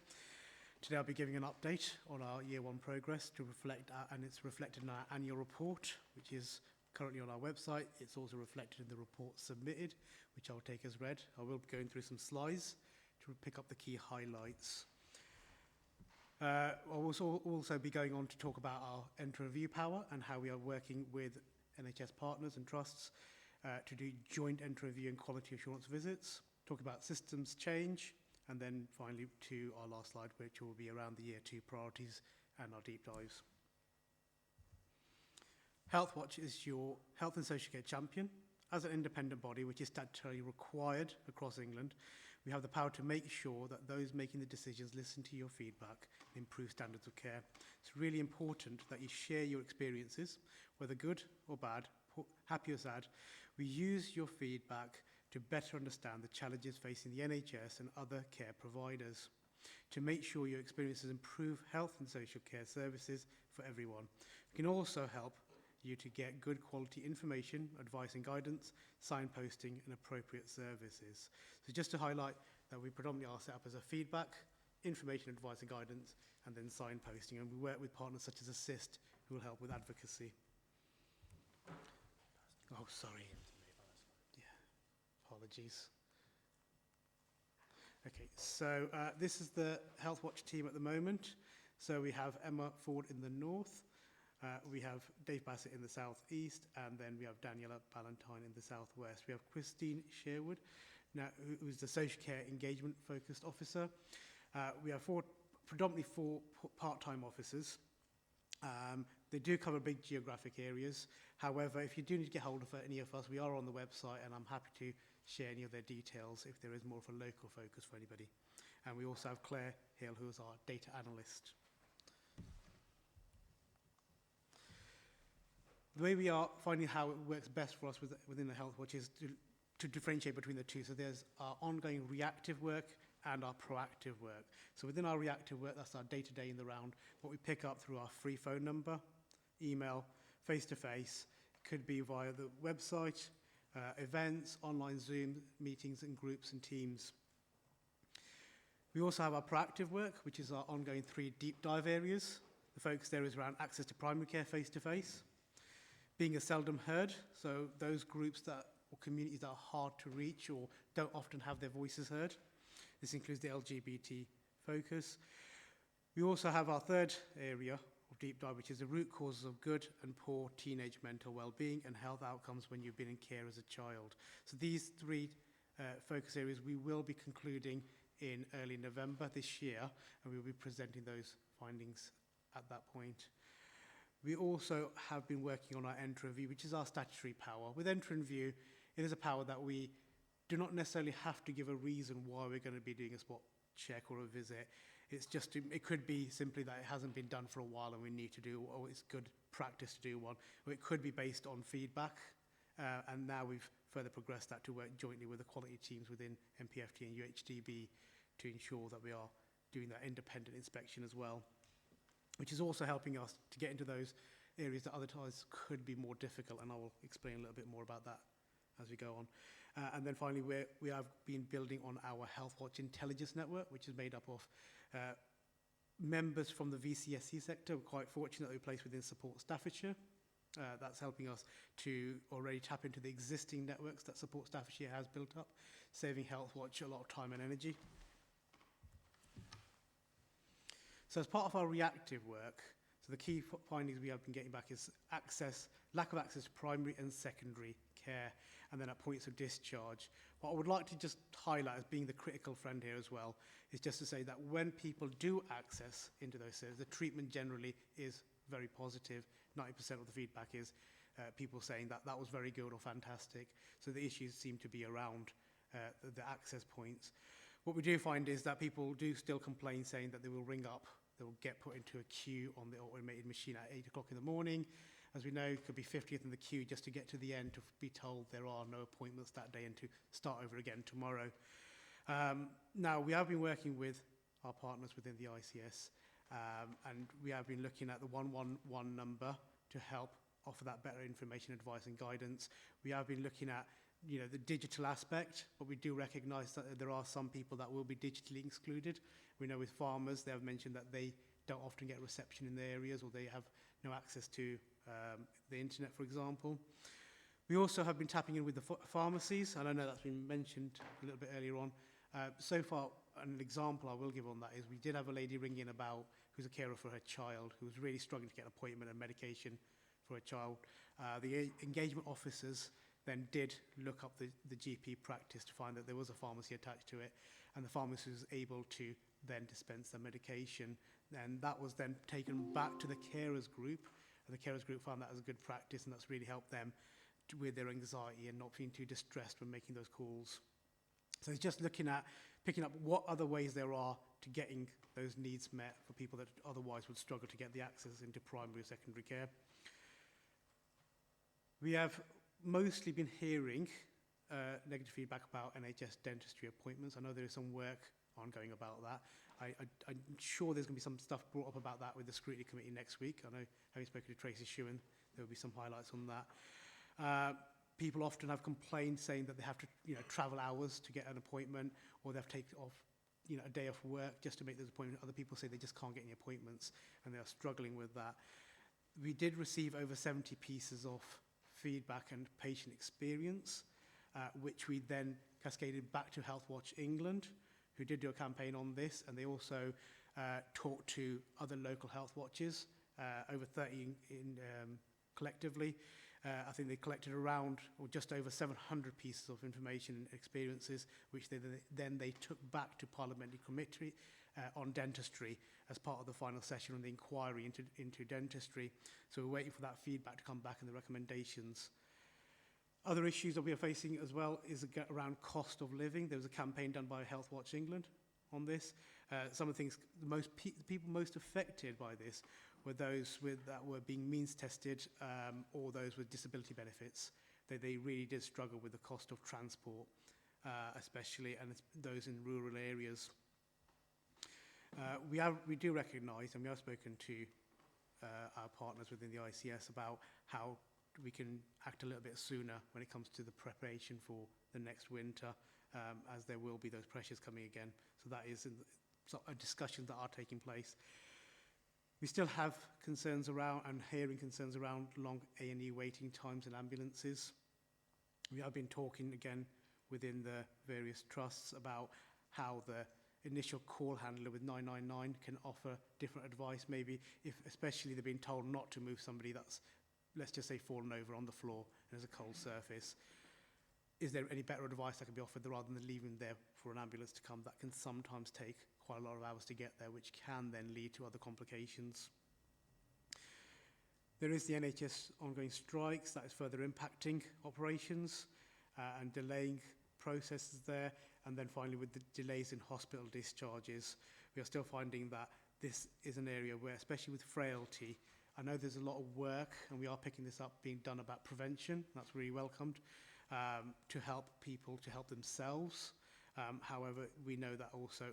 Today I'll be giving an update on our Year 1 progress to reflect, and it's reflected in our annual report, which is currently on our website. It's also reflected in the report submitted, which I'll take as read. I will be going through some slides to pick up the key highlights. I'll also be going on to talk about our enter review power and how we are working with NHS partners and trusts to do joint enter review and quality assurance visits. talk about systems change, and then finally to our last slide, which will be around the year 2 priorities and our deep dives. Healthwatch is your health and social care champion. As an independent body, which is statutorily required across England, we have the power to make sure that those making the decisions listen to your feedback and improve standards of care. It's really important that you share your experiences, whether good or bad, happy or sad. We use your feedback to better understand the challenges facing the NHS and other care providers, to make sure your experiences improve health and social care services for everyone. We can also help you to get good quality information, advice and guidance, signposting and appropriate services. So just to highlight that we predominantly are set up as a feedback, information, advice and guidance, and then signposting. And we work with partners such as Assist, who will help with advocacy. Oh, sorry. Yeah, apologies. Okay, so this is the Healthwatch team at the moment. So we have Emma Ford in the north, we have Dave Bassett in the southeast, and then we have Daniela Ballantyne in the southwest. We have Christine Sherwood, now, who's the social care engagement focused officer. We have predominantly four part-time officers. They do cover big geographic areas. However, if you do need to get hold of any of us, we are on the website, and I'm happy to share any of their details if there is more of a local focus for anybody. And we also have Claire Hill, who is our data analyst. The way we are finding how it works best for us within the Healthwatch is to differentiate between the two. So there's our ongoing reactive work and our proactive work. So within our reactive work, that's our day-to-day in the round, what we pick up through our free phone number, email, face-to-face, could be via the website, events, online Zoom meetings and groups and teams. We also have our proactive work, which is our ongoing 3 deep dive areas. The focus there is around access to primary care face-to-face, being a seldom heard, so those groups that or communities that are hard to reach or don't often have their voices heard. This includes the LGBT focus. We also have our third area of deep dive, which is the root causes of good and poor teenage mental well-being and health outcomes when you've been in care as a child. So these 3 focus areas we will be concluding in early November this year, and we'll be presenting those findings at that point. We also have been working on our Enter and View, which is our statutory power. With Enter and View, it is a power that we do not necessarily have to give a reason why we're going to be doing a spot check or a visit. It's just, it could be simply that it hasn't been done for a while and we need to do, or it's good practice to do one. Or it could be based on feedback, and now we've further progressed that to work jointly with the quality teams within MPFT and UHDB to ensure that we are doing that independent inspection as well, which is also helping us to get into those areas that otherwise could be more difficult, and I will explain a little bit more about that as we go on. And then finally, we have been building on our Healthwatch Intelligence Network, which is made up of members from the VCSE sector. We're quite fortunate that we're placed within Support Staffordshire. That's helping us to already tap into the existing networks that Support Staffordshire has built up, saving Healthwatch a lot of time and energy. So as part of our reactive work, so the key findings we have been getting back is lack of access to primary and secondary care, and then at points of discharge. What I would like to just highlight as being the critical friend here as well is just to say that when people do access into those services, the treatment generally is very positive. 90% of the feedback is people saying that that was very good or fantastic. So the issues seem to be around the access points. What we do find is that people do still complain, saying that they will ring up, they will get put into a queue on the automated machine at 8 o'clock in the morning. As we know, it could be 50th in the queue just to get to the end to be told there are no appointments that day and to start over again tomorrow. Now, we have been working with our partners within the ICS, and we have been looking at the 111 number to help offer that better information, advice and guidance. We have been looking at the digital aspect, but we do recognise that there are some people that will be digitally excluded. We know with farmers, they have mentioned that they don't often get reception in their areas, or they have no access to the internet, for example. We also have been tapping in with the pharmacies, and I know that's been mentioned a little bit earlier on. So far, an example I will give on that is we did have a lady ring in about who's a carer for her child who was really struggling to get an appointment and medication for her child. The engagement officers then did look up the GP practice to find that there was a pharmacy attached to it, and the pharmacy was able to then dispense the medication. And that was then taken back to the carers group, and the carers group found that as a good practice, and that's really helped them with their anxiety and not feeling too distressed when making those calls. So it's just looking at picking up what other ways there are to getting those needs met for people that otherwise would struggle to get the access into primary or secondary care. We have mostly been hearing negative feedback about NHS dentistry appointments. I know there is some work ongoing about that. I'm sure there's going to be some stuff brought up about that with the scrutiny committee next week. I know, having spoken to Tracy Shewan, there will be some highlights on that. People often have complained saying that they have to, travel hours to get an appointment, or they have to take off, a day off work just to make those appointments. Other people say they just can't get any appointments, and they are struggling with that. We did receive over 70 pieces of feedback and patient experience, which we then cascaded back to Health Watch England, who did do a campaign on this, and they also talked to other local health watches, over 30 collectively. I think they collected around or just over 700 pieces of information and experiences, which they took back to Parliamentary Committee on Dentistry as part of the final session on the inquiry into dentistry. So we're waiting for that feedback to come back and the recommendations. Other issues that we are facing as well is around cost of living. There was a campaign done by Health Watch England on this. Some of the things, the people most affected by this were those that were being means tested, or those with disability benefits. They really did struggle with the cost of transport, especially, and those in rural areas. We do recognise, and we have spoken to our partners within the ICS about how we can act a little bit sooner when it comes to the preparation for the next winter, as there will be those pressures coming again. So that is a discussion that are taking place. We still have concerns around and hearing concerns around long A&E waiting times in ambulances. We have been talking again within the various trusts about how the initial call handler with 999 can offer different advice, maybe if especially they're being told not to move somebody that's, let's just say, fallen over on the floor and there's a cold surface. Is there any better advice that can be offered rather than leaving there for an ambulance to come? That can sometimes take quite a lot of hours to get there, which can then lead to other complications. There is the NHS ongoing strikes that is further impacting operations and delaying processes there. And then finally, with the delays in hospital discharges, we are still finding that this is an area where, especially with frailty, I know there's a lot of work, and we are picking this up, being done about prevention. That's really welcomed, to help people, to help themselves. However, we know that also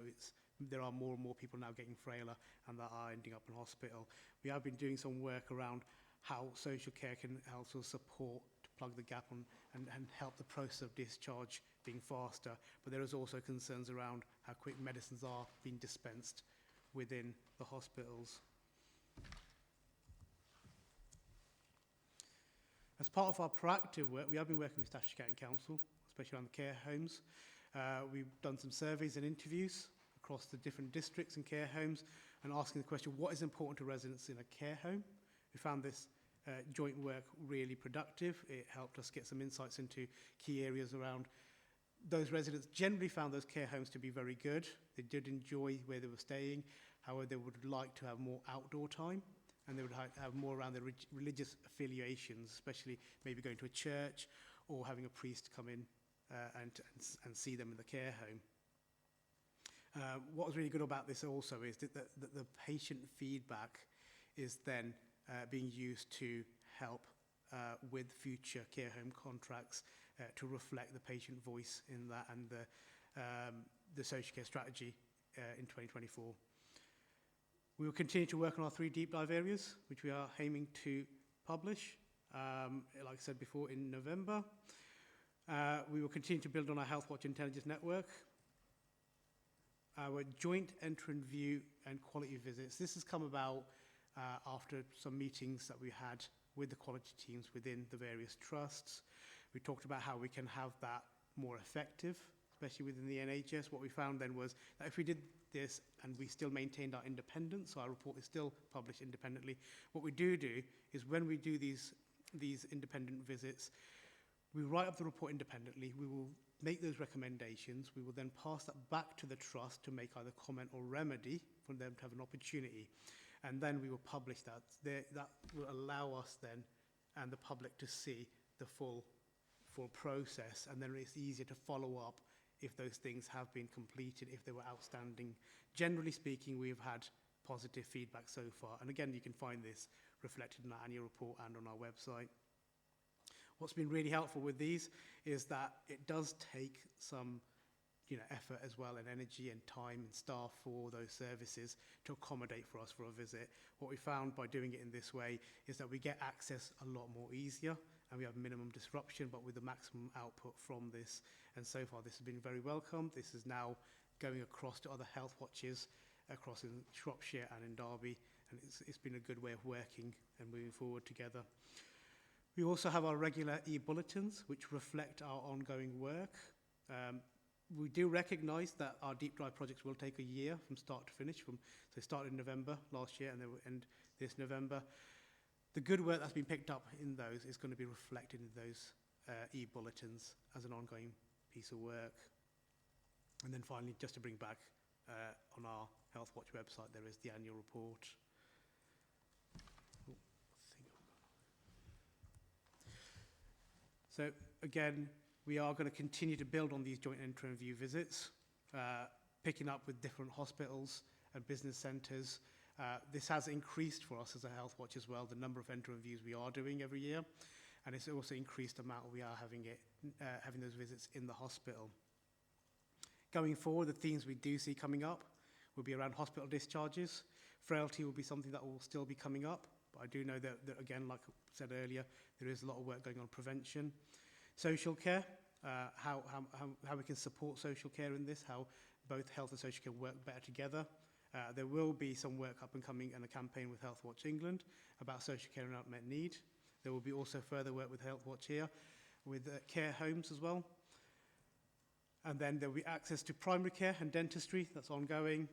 there are more and more people now getting frailer and that are ending up in hospital. We have been doing some work around how social care can also support to plug the gap on and help the process of discharge being faster. But there is also concerns around how quick medicines are being dispensed within the hospitals. As part of our proactive work, we have been working with Staffordshire County Council, especially around the care homes. We've done some surveys and interviews across the different districts and care homes, and asking the question, what is important to residents in a care home? We found this joint work really productive. It helped us get some insights into key areas around those residents. Generally found those care homes to be very good. They did enjoy where they were staying. However, they would like to have more outdoor time, and they would have more around their religious affiliations, especially maybe going to a church or having a priest come in and see them in the care home. What was really good about this also is that the patient feedback is then being used to help with future care home contracts to reflect the patient voice in that, and the social care strategy in 2024. We will continue to work on our 3 deep dive areas, which we are aiming to publish, like I said before, in November. We will continue to build on our Health Watch Intelligence Network. Our joint entrant view and quality visits. This has come about after some meetings that we had with the quality teams within the various trusts. We talked about how we can have that more effective, especially within the NHS. What we found then was that if we did this and we still maintained our independence, so our report is still published independently, what we do is when we do these independent visits, We write up the report independently. We will make those recommendations. We will then pass that back to the trust to make either comment or remedy for them to have an opportunity. And then we will publish that. That will allow us then and the public to see the full process. And then it's easier to follow up if those things have been completed, if they were outstanding. Generally speaking, we've had positive feedback so far. And again, you can find this reflected in our annual report and on our website. What's been really helpful with these is that it does take some effort as well, and energy and time and staff for those services to accommodate for us for a visit. What we found by doing it in this way is that we get access a lot more easier, and we have minimum disruption, but with the maximum output from this. And so far, this has been very welcome. This is now going across to other health watches across in Shropshire and in Derby, and it's been a good way of working and moving forward together. We also have our regular e-bulletins, which reflect our ongoing work. We do recognise that our deep dive projects will take a year from start to finish. So it started in November last year and they will end this November. The good work that's been picked up in those is going to be reflected in those e-bulletins as an ongoing piece of work. And then finally, just to bring back on our Health Watch website, there is the annual report. So again, we are going to continue to build on these joint entry and review visits, picking up with different hospitals and business centres. This has increased for us as a Health Watch as well, the number of entry reviews we are doing every year. And it's also increased the amount we are having those visits in the hospital. Going forward, the themes we do see coming up will be around hospital discharges. Frailty will be something that will still be coming up. But I do know that again, like I said earlier, there is a lot of work going on prevention. Social care, how we can support social care in this, how both health and social care work better together. There will be some work up and coming and a campaign with Health Watch England about social care and unmet need. There will be also further work with Health Watch here, with care homes as well. And then there will be access to primary care and dentistry, that's ongoing.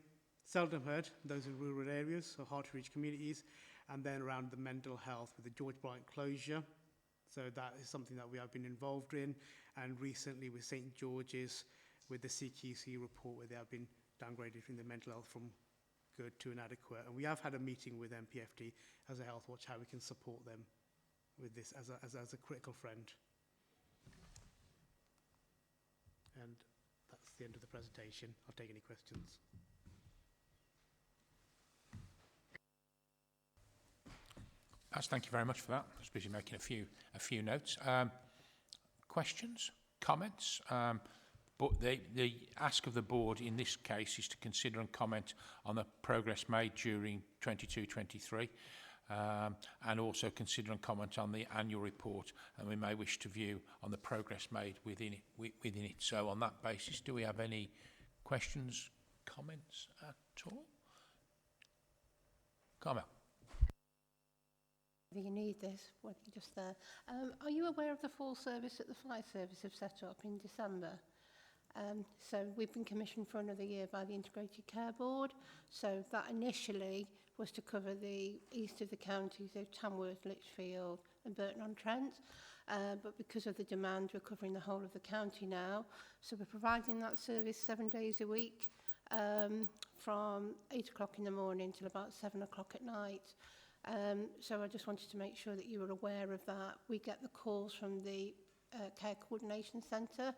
Seldom heard, those in rural areas, so hard to reach communities. And then around the mental health with the George Bryant closure. So that is something that we have been involved in. And recently with St George's, with the CQC report where they have been downgraded from the mental health from good to inadequate. And we have had a meeting with MPFD as a Health Watch, how we can support them with this as a critical friend. And that's the end of the presentation. I'll take any questions. Thank you very much for that. I was busy making a few notes. Questions, comments? But the ask of the board in this case is to consider and comment on the progress made during 22-23, and also consider and comment on the annual report, and we may wish to view on the progress made within it. So on that basis, do we have any questions, comments at all? Carmel. You need this, what you just there. Are you aware of the full service that the fire service have set up in December? So we've been commissioned for another year by the Integrated Care Board. So that initially was to cover the east of the county, so Tamworth, Lichfield and Burton-on-Trent. But because of the demand, we're covering the whole of the county now. So we're providing that service 7 days a week, from 8 o'clock in the morning till about 7 o'clock at night. So I just wanted to make sure that you were aware of that. We get the calls from the Care Coordination Centre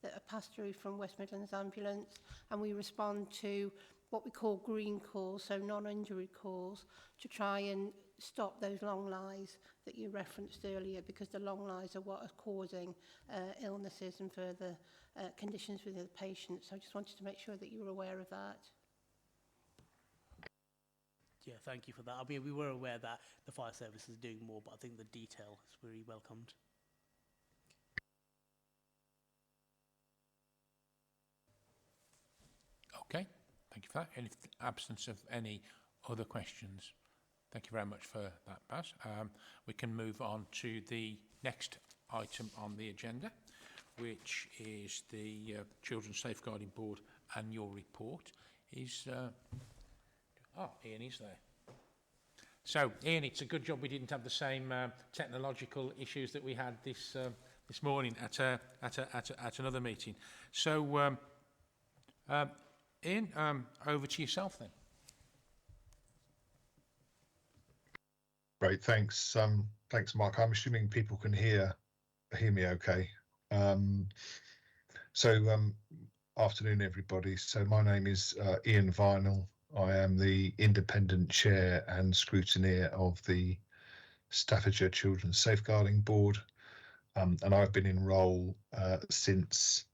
that are passed through from West Midlands Ambulance, and we respond to what we call green calls, so non-injury calls, to try and stop those long lies that you referenced earlier, because the long lies are what are causing illnesses and further conditions with the patients. So I just wanted to make sure that you were aware of that. Yeah, thank you for that. I mean, we were aware that the fire service is doing more, but I think the detail is really welcomed. Okay, thank you for that. In the absence of any other questions, thank you very much for that, Baz. We can move on to the next item on the agenda, which is the Children's Safeguarding Board annual report. Ian is there. So, Ian, it's a good job we didn't have the same technological issues that we had this this morning at another meeting. So, Ian, over to yourself then. Great, thanks. Thanks, Mark. I'm assuming people can hear me okay. Afternoon, everybody. So my name is Ian Vinall. I am the independent chair and scrutineer of the Staffordshire Children's Safeguarding Board, and I've been in role since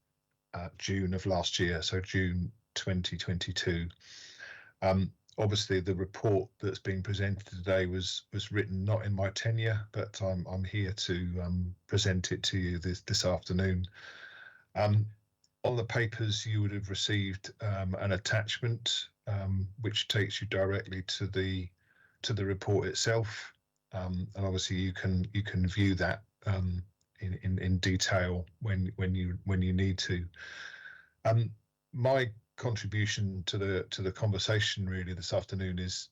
June of last year, so June 2022. Obviously, the report that's being presented today was written not in my tenure, but I'm here to present it to you this afternoon. On the papers, you would have received an attachment which takes you directly to the report itself, and obviously you can view that in detail when you need to. My contribution to the conversation really this afternoon is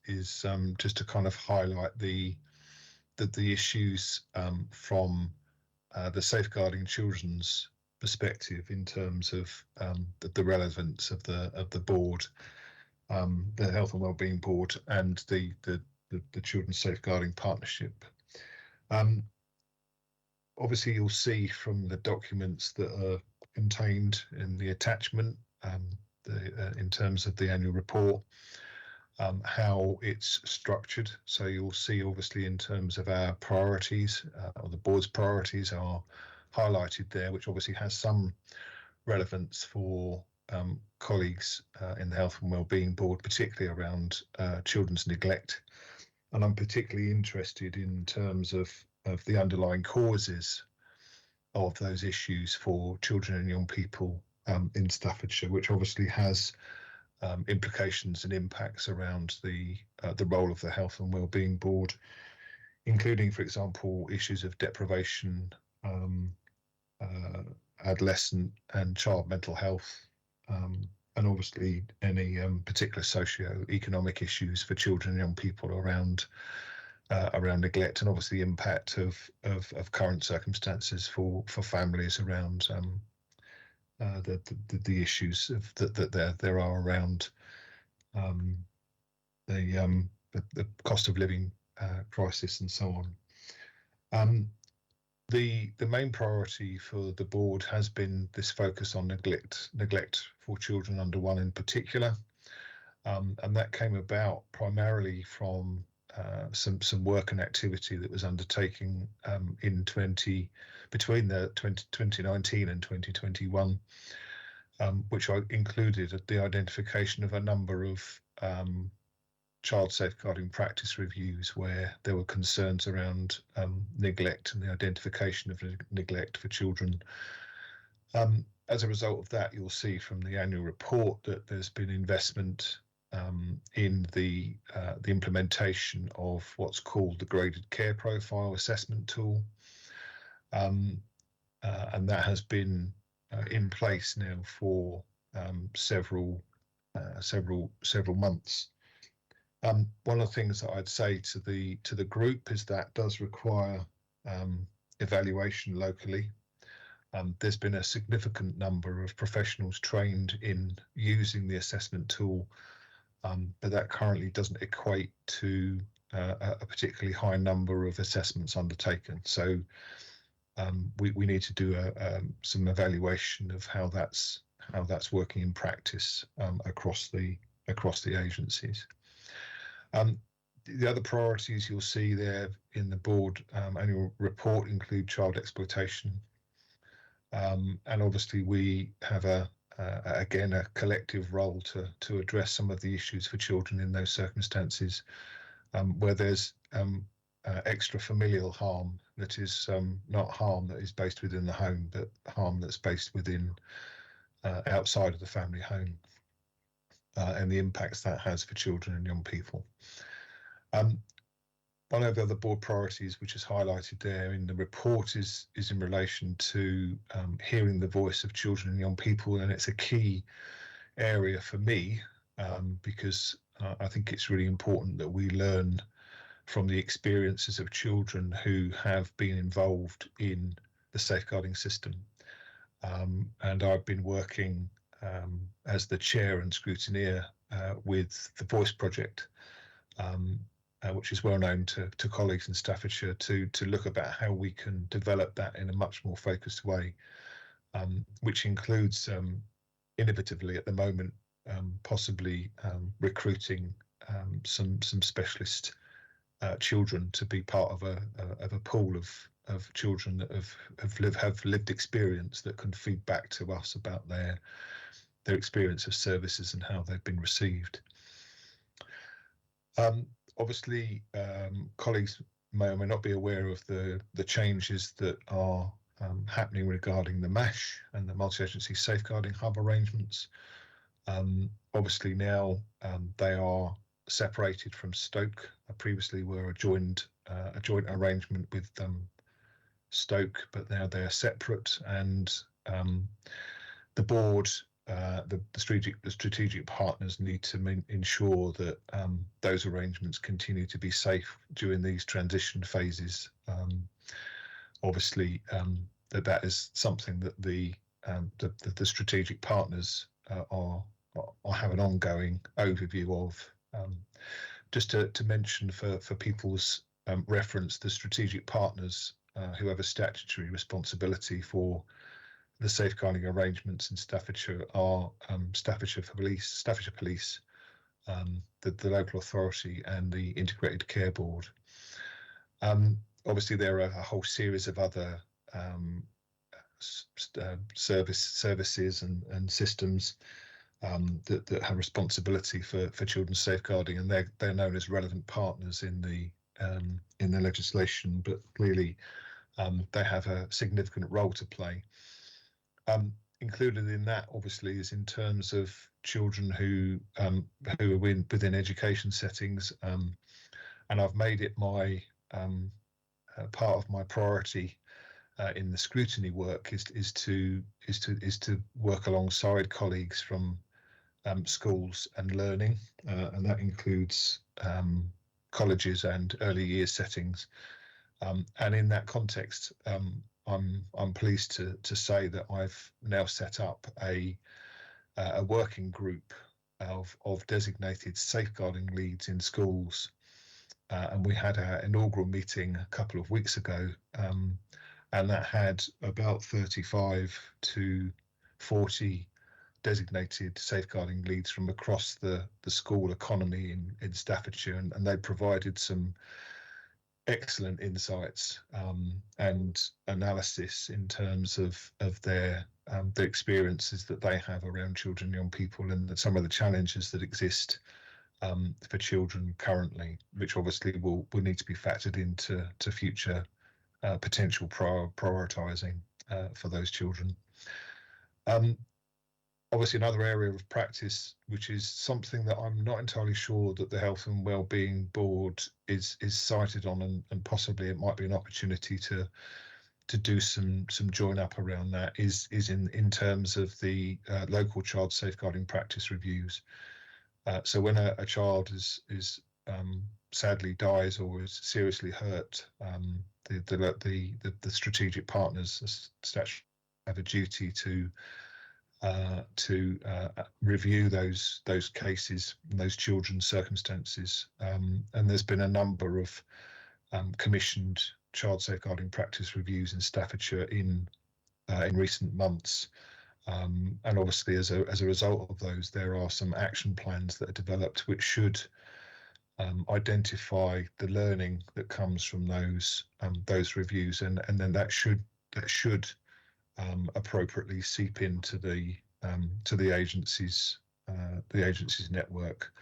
just to kind of highlight the issues from the Safeguarding Children's perspective in terms of the relevance of the board, the Health and Wellbeing Board, and the Children's Safeguarding Partnership. Obviously, you'll see from the documents that are contained in the attachment, in terms of the annual report, how it's structured. So you'll see, obviously, in terms of our priorities, or the board's priorities are highlighted there, which obviously has some relevance for colleagues in the Health and Wellbeing Board, particularly around children's neglect. And I'm particularly interested in terms of the underlying causes of those issues for children and young people in Staffordshire, which obviously has implications and impacts around the role of the Health and Wellbeing Board, including, for example, issues of deprivation, adolescent and child mental health, and obviously any particular socio-economic issues for children and young people around neglect, and obviously the impact of current circumstances for families around the issues that there are around the cost of living crisis and so on. The main priority for the board has been this focus on neglect for children under one in particular, and that came about primarily from some work and activity that was undertaken between 2019 and 2021, which included the identification of a number of child safeguarding practice reviews where there were concerns around neglect and the identification of neglect for children. As a result of that, you'll see from the annual report that there's been investment in the implementation of what's called the Graded Care Profile Assessment Tool, and that has been in place now for several months. One of the things that I'd say to the group is that does require evaluation locally. There's been a significant number of professionals trained in using the assessment tool, but that currently doesn't equate to a particularly high number of assessments undertaken. So we need to do some evaluation of how that's working in practice across the agencies. The other priorities you'll see there in the board annual report include child exploitation, and obviously we have again a collective role to address some of the issues for children in those circumstances where there's extra familial harm that is not harm that is based within the home, but harm that's based within outside of the family home, and the impacts that has for children and young people. One of the other board priorities which is highlighted there in the report is in relation to hearing the voice of children and young people, and it's a key area for me because I think it's really important that we learn from the experiences of children who have been involved in the safeguarding system. And I've been working as the chair and scrutineer with the Voice Project, which is well known to colleagues in Staffordshire, to look about how we can develop that in a much more focused way, which includes innovatively at the moment possibly recruiting some specialist children to be part of a pool of children that have lived experience that can feed back to us about their experience of services and how they've been received. Obviously, colleagues may or may not be aware of the changes that are happening regarding the MASH and the multi-agency safeguarding hub arrangements. Obviously now they are separated from Stoke. Previously were a joint arrangement with Stoke, but now they are separate, and the board, the strategic partners need to ensure that those arrangements continue to be safe during these transition phases. Obviously, that is something that the strategic partners have an ongoing overview of. Just to mention for people's reference, the strategic partners who have a statutory responsibility for the safeguarding arrangements in Staffordshire are Staffordshire Police, the local authority, and the Integrated Care Board. Obviously, there are a whole series of other services and systems that have responsibility for children's safeguarding, and they're known as relevant partners in the legislation, but clearly they have a significant role to play. Included in that, obviously, is in terms of children who are within education settings, and I've made it my part of my priority in the scrutiny work is to work alongside colleagues from schools and learning, and that includes colleges and early years settings. And in that context, I'm pleased to say that I've now set up a working group of designated safeguarding leads in schools, and we had our inaugural meeting a couple of weeks ago, and that had about 35 to 40 designated safeguarding leads from across the school economy in Staffordshire, and they provided some excellent insights and analysis in terms of their the experiences that they have around children and young people, and some of the challenges that exist for children currently, which obviously will need to be factored into future potential prioritising for those children. Obviously, another area of practice, which is something that I'm not entirely sure that the Health and Wellbeing Board is cited on, and possibly it might be an opportunity to do some join up around that, is in terms of the local child safeguarding practice reviews. So when a child is sadly dies or is seriously hurt, the strategic partners have a duty to review those cases and those children's circumstances, and there's been a number of commissioned child safeguarding practice reviews in Staffordshire in recent months, and obviously as a result of those, there are some action plans that are developed which should identify the learning that comes from those reviews, and then that should appropriately seep into the agency's network.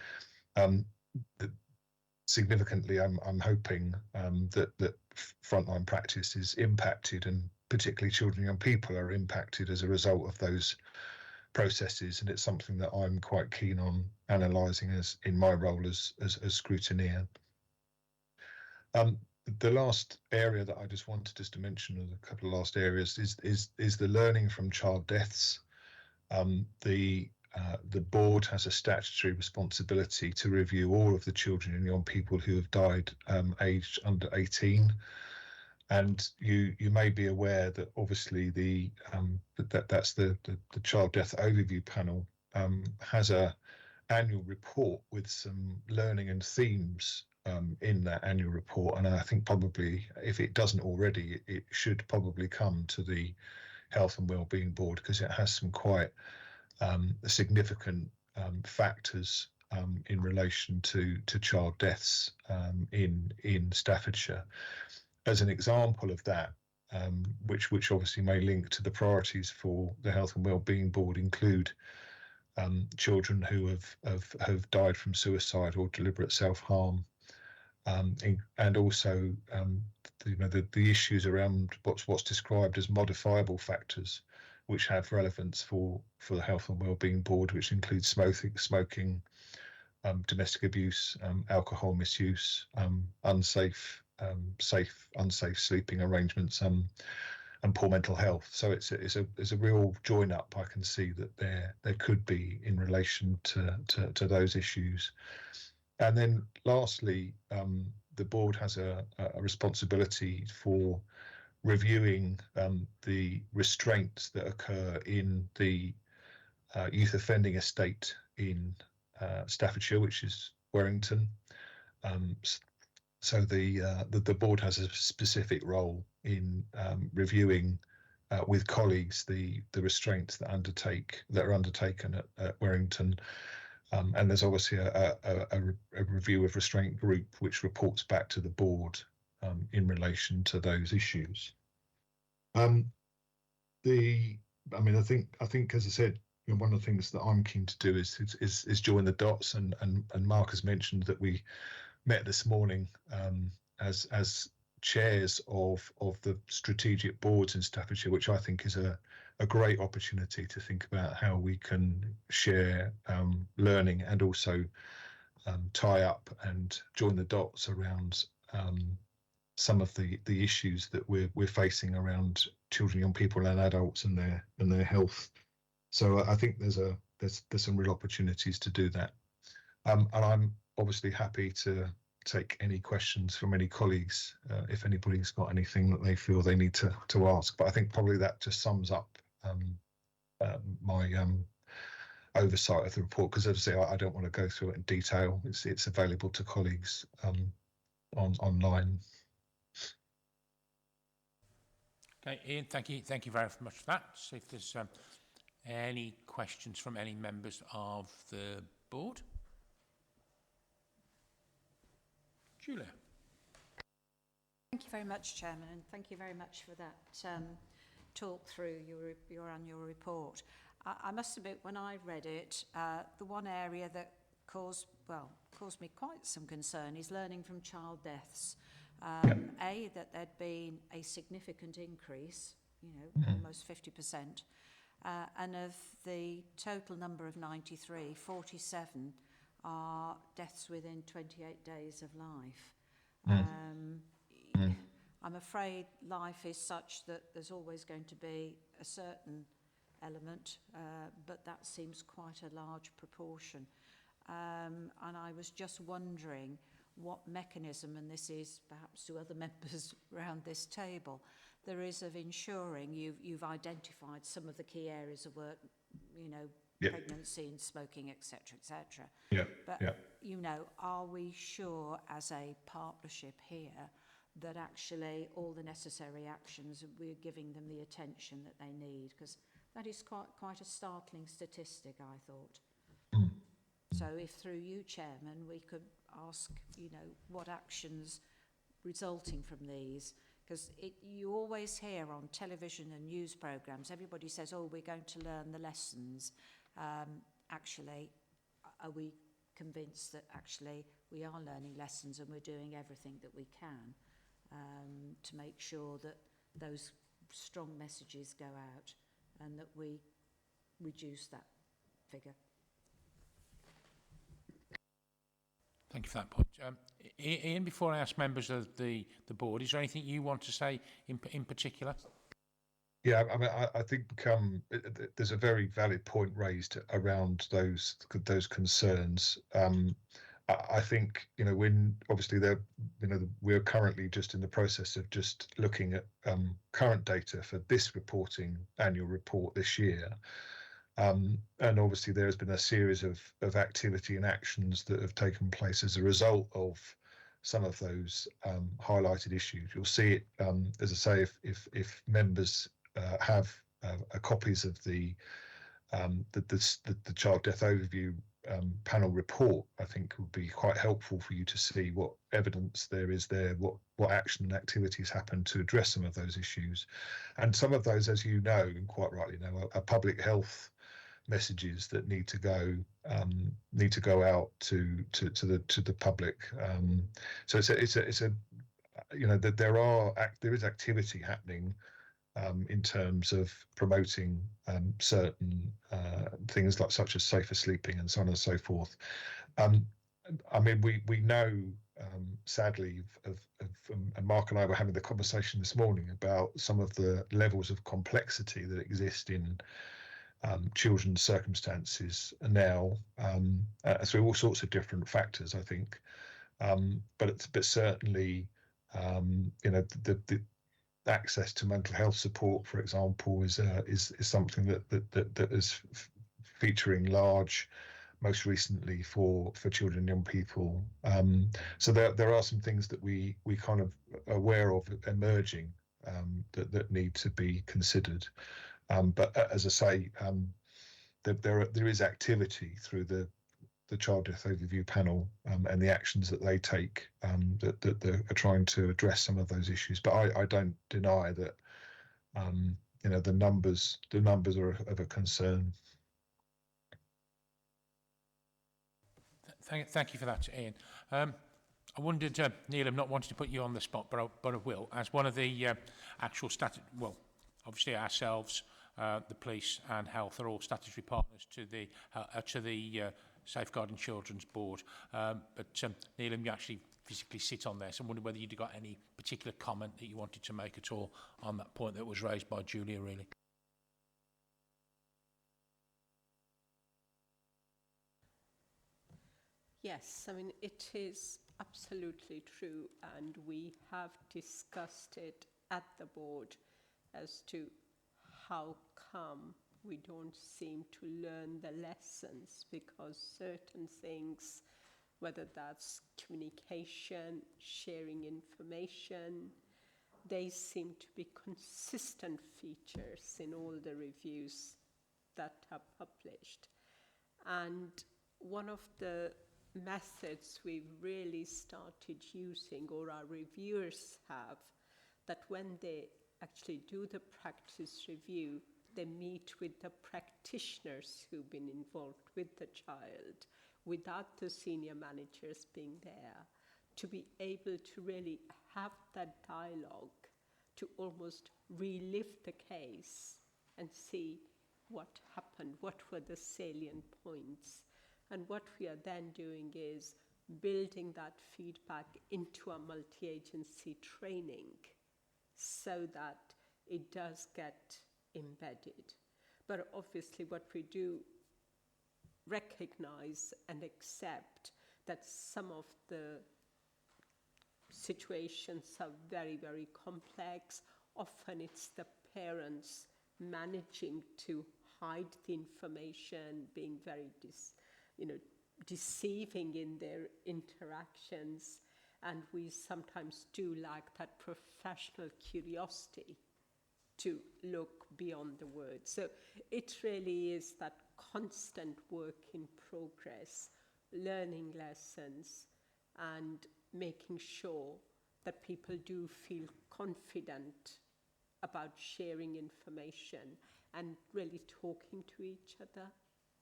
Significantly, I'm hoping that frontline practice is impacted, and particularly children and young people are impacted as a result of those processes, and it's something that I'm quite keen on analysing as in my role as scrutineer. The last area that I just wanted to mention, or a couple of last areas, is the learning from child deaths. The board has a statutory responsibility to review all of the children and young people who have died aged under 18. And you may be aware that obviously that's the Child Death Overview Panel has a annual report with some learning and themes in that annual report, and I think probably if it doesn't already, it should probably come to the Health and Wellbeing Board, because it has some quite significant factors in relation to child deaths in Staffordshire. As an example of that, which obviously may link to the priorities for the Health and Wellbeing Board, include children who have died from suicide or deliberate self-harm, and also the issues around what's described as modifiable factors, which have relevance for the Health and Wellbeing Board, which includes smoking, domestic abuse, alcohol misuse, unsafe sleeping arrangements, and poor mental health. So it's a real join up I can see that there could be in relation to those issues. And then lastly, the board has a responsibility for reviewing the restraints that occur in the youth offending estate in Staffordshire, which is Warrington. So the board has a specific role in reviewing with colleagues the restraints that are undertaken at Warrington. And there's obviously a review of restraint group which reports back to the board in relation to those issues. I think as I said, one of the things that I'm keen to do is join the dots, and Mark has mentioned that we met this morning as chairs of the strategic boards in Staffordshire, which I think is a great opportunity to think about how we can share learning and also tie up and join the dots around some of the issues that we're facing around children, young people, and adults and their health. So I think there's some real opportunities to do that, and I'm obviously happy to take any questions from any colleagues if anybody's got anything that they feel they need to ask. But I think probably that just sums up my oversight of the report, because as I say, I don't want to go through it in detail. It's available to colleagues online. Okay, Ian, thank you very much for that. See if there's any questions from any members of the board. Julia. Thank you very much, Chairman, and thank you very much for that talk through your annual report. I must admit, when I read it, the one area that caused me quite some concern is learning from child deaths. That there'd been a significant increase, almost 50%, and of the total number of 93, 47 are deaths within 28 days of life. I'm afraid life is such that there's always going to be a certain element, but that seems quite a large proportion. And I was just wondering what mechanism, and this is perhaps to other members around this table, there is of ensuring you've identified some of the key areas of work, pregnancy and smoking, etc., etc. But are we sure as a partnership here that actually all the necessary actions, we're giving them the attention that they need? Because that is quite a startling statistic, I thought. So if through you, Chairman, we could ask, what actions resulting from these, because you always hear on television and news programmes, everybody says, oh, we're going to learn the lessons. Actually, are we convinced that actually we are learning lessons and we're doing everything that we can to make sure that those strong messages go out and that we reduce that figure? Thank you for that point. Ian, before I ask members of the board, is there anything you want to say in particular? Yeah, I think there's a very valid point raised around those concerns. I think, when obviously we're currently just in the process of just looking at current data for this annual report this year. And obviously there has been a series of activity and actions that have taken place as a result of some of those highlighted issues. You'll see it, as I say, if members have copies of the child death overview panel report, I think would be quite helpful for you to see what evidence there is there, what action and activities happen to address some of those issues. And some of those, as you know, and quite rightly know, are public health messages that need to go out to the public. So there is activity happening in terms of promoting certain things such as safer sleeping and so on and so forth. I mean, we know, sadly, and Mark and I were having the conversation this morning about some of the levels of complexity that exist in children's circumstances now, through all sorts of different factors, I think. But certainly, the access to mental health support, for example, is something that is featuring large, most recently for children and young people. So there are some things that we kind of are aware of emerging that need to be considered. But as I say, there is activity through the Child Death Overview panel and the actions that they take that are trying to address some of those issues. But I don't deny that the numbers are of a concern. Thank you for that, Ian. I wondered, Neil, I'm not wanting to put you on the spot, but I will. As one of the actual obviously ourselves, the police and health are all statutory partners to the Safeguarding Children's Board. But Neil, you actually physically sit on there, so I wonder whether you'd got any particular comment that you wanted to make at all on that point that was raised by Julia, really. Yes, I mean, it is absolutely true, and we have discussed it at the board as to how come we don't seem to learn the lessons, because certain things, whether that's communication, sharing information, they seem to be consistent features in all the reviews that are published. And one of the methods we've really started using, or our reviewers have, that when they actually do the practice review, they meet with the practitioners who've been involved with the child, without the senior managers being there, to be able to really have that dialogue, to almost relive the case and see what happened, what were the salient points. And what we are then doing is building that feedback into a multi-agency training so that it does get embedded. But obviously what we do recognize and accept that some of the situations are very, very complex. Often it's the parents managing to hide the information, being very deceiving in their interactions, and we sometimes do lack that professional curiosity to look beyond the words. So it really is that constant work in progress, learning lessons and making sure that people do feel confident about sharing information and really talking to each other.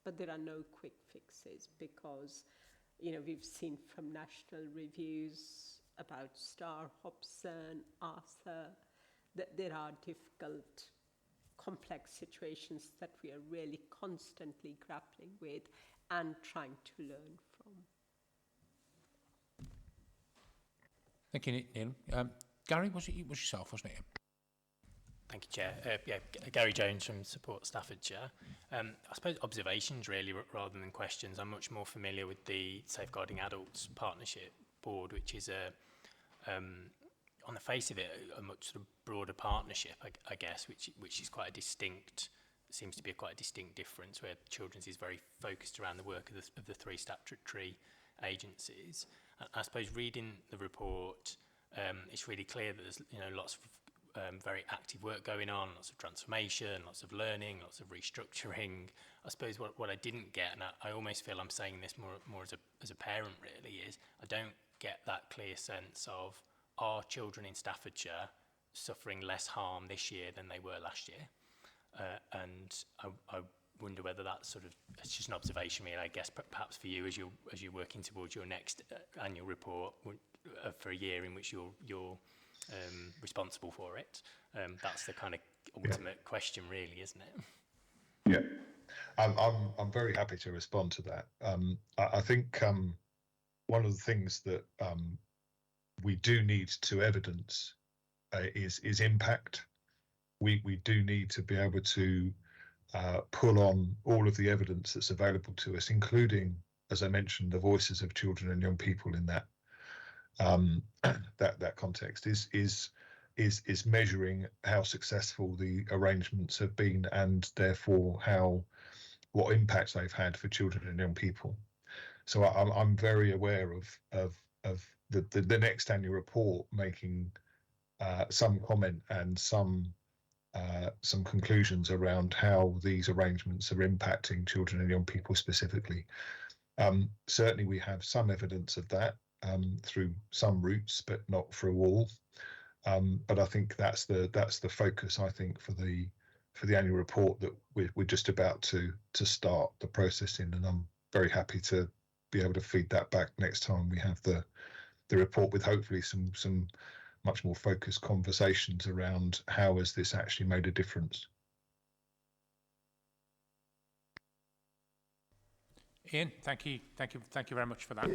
But there are no quick fixes, because, we've seen from national reviews about Star, Hobson, Arthur, that there are difficult, complex situations that we are really constantly grappling with and trying to learn from. Thank you, Neil. Gary, was yourself, wasn't it? Thank you, Chair. Gary Jones from Support Staffordshire. I suppose observations really rather than questions. I'm much more familiar with the Safeguarding Adults Partnership Board, which is on the face of it, a much sort of broader partnership, I guess, which is quite a distinct, seems to be quite a distinct difference, where Children's is very focused around the work of the three statutory agencies. I suppose reading the report, it's really clear that there's lots of very active work going on, lots of transformation, lots of learning, lots of restructuring. I suppose what I didn't get, and I almost feel I'm saying this more as a parent really, is I don't get that clear sense of, are children in Staffordshire suffering less harm this year than they were last year? And I wonder whether that's sort of, it's just an observation really, I guess, perhaps for you as you're working towards your next annual report for a year in which you're responsible for it. That's the kind of ultimate question really, isn't it? Yeah, I'm very happy to respond to that. I think one of the things that we do need to evidence is impact. We do need to be able to pull on all of the evidence that's available to us, including, as I mentioned, the voices of children and young people in that that context. Is measuring how successful the arrangements have been, and therefore what impact they've had for children and young people. So I'm very aware of the next annual report making some comment and some conclusions around how these arrangements are impacting children and young people specifically. Certainly we have some evidence of that through some routes, but not through all. But I think that's the focus, I think, for the annual report that we're just about to start the process in, and I'm very happy to be able to feed that back next time we have the report, with hopefully some much more focused conversations around how has this actually made a difference. Ian, thank you very much for that.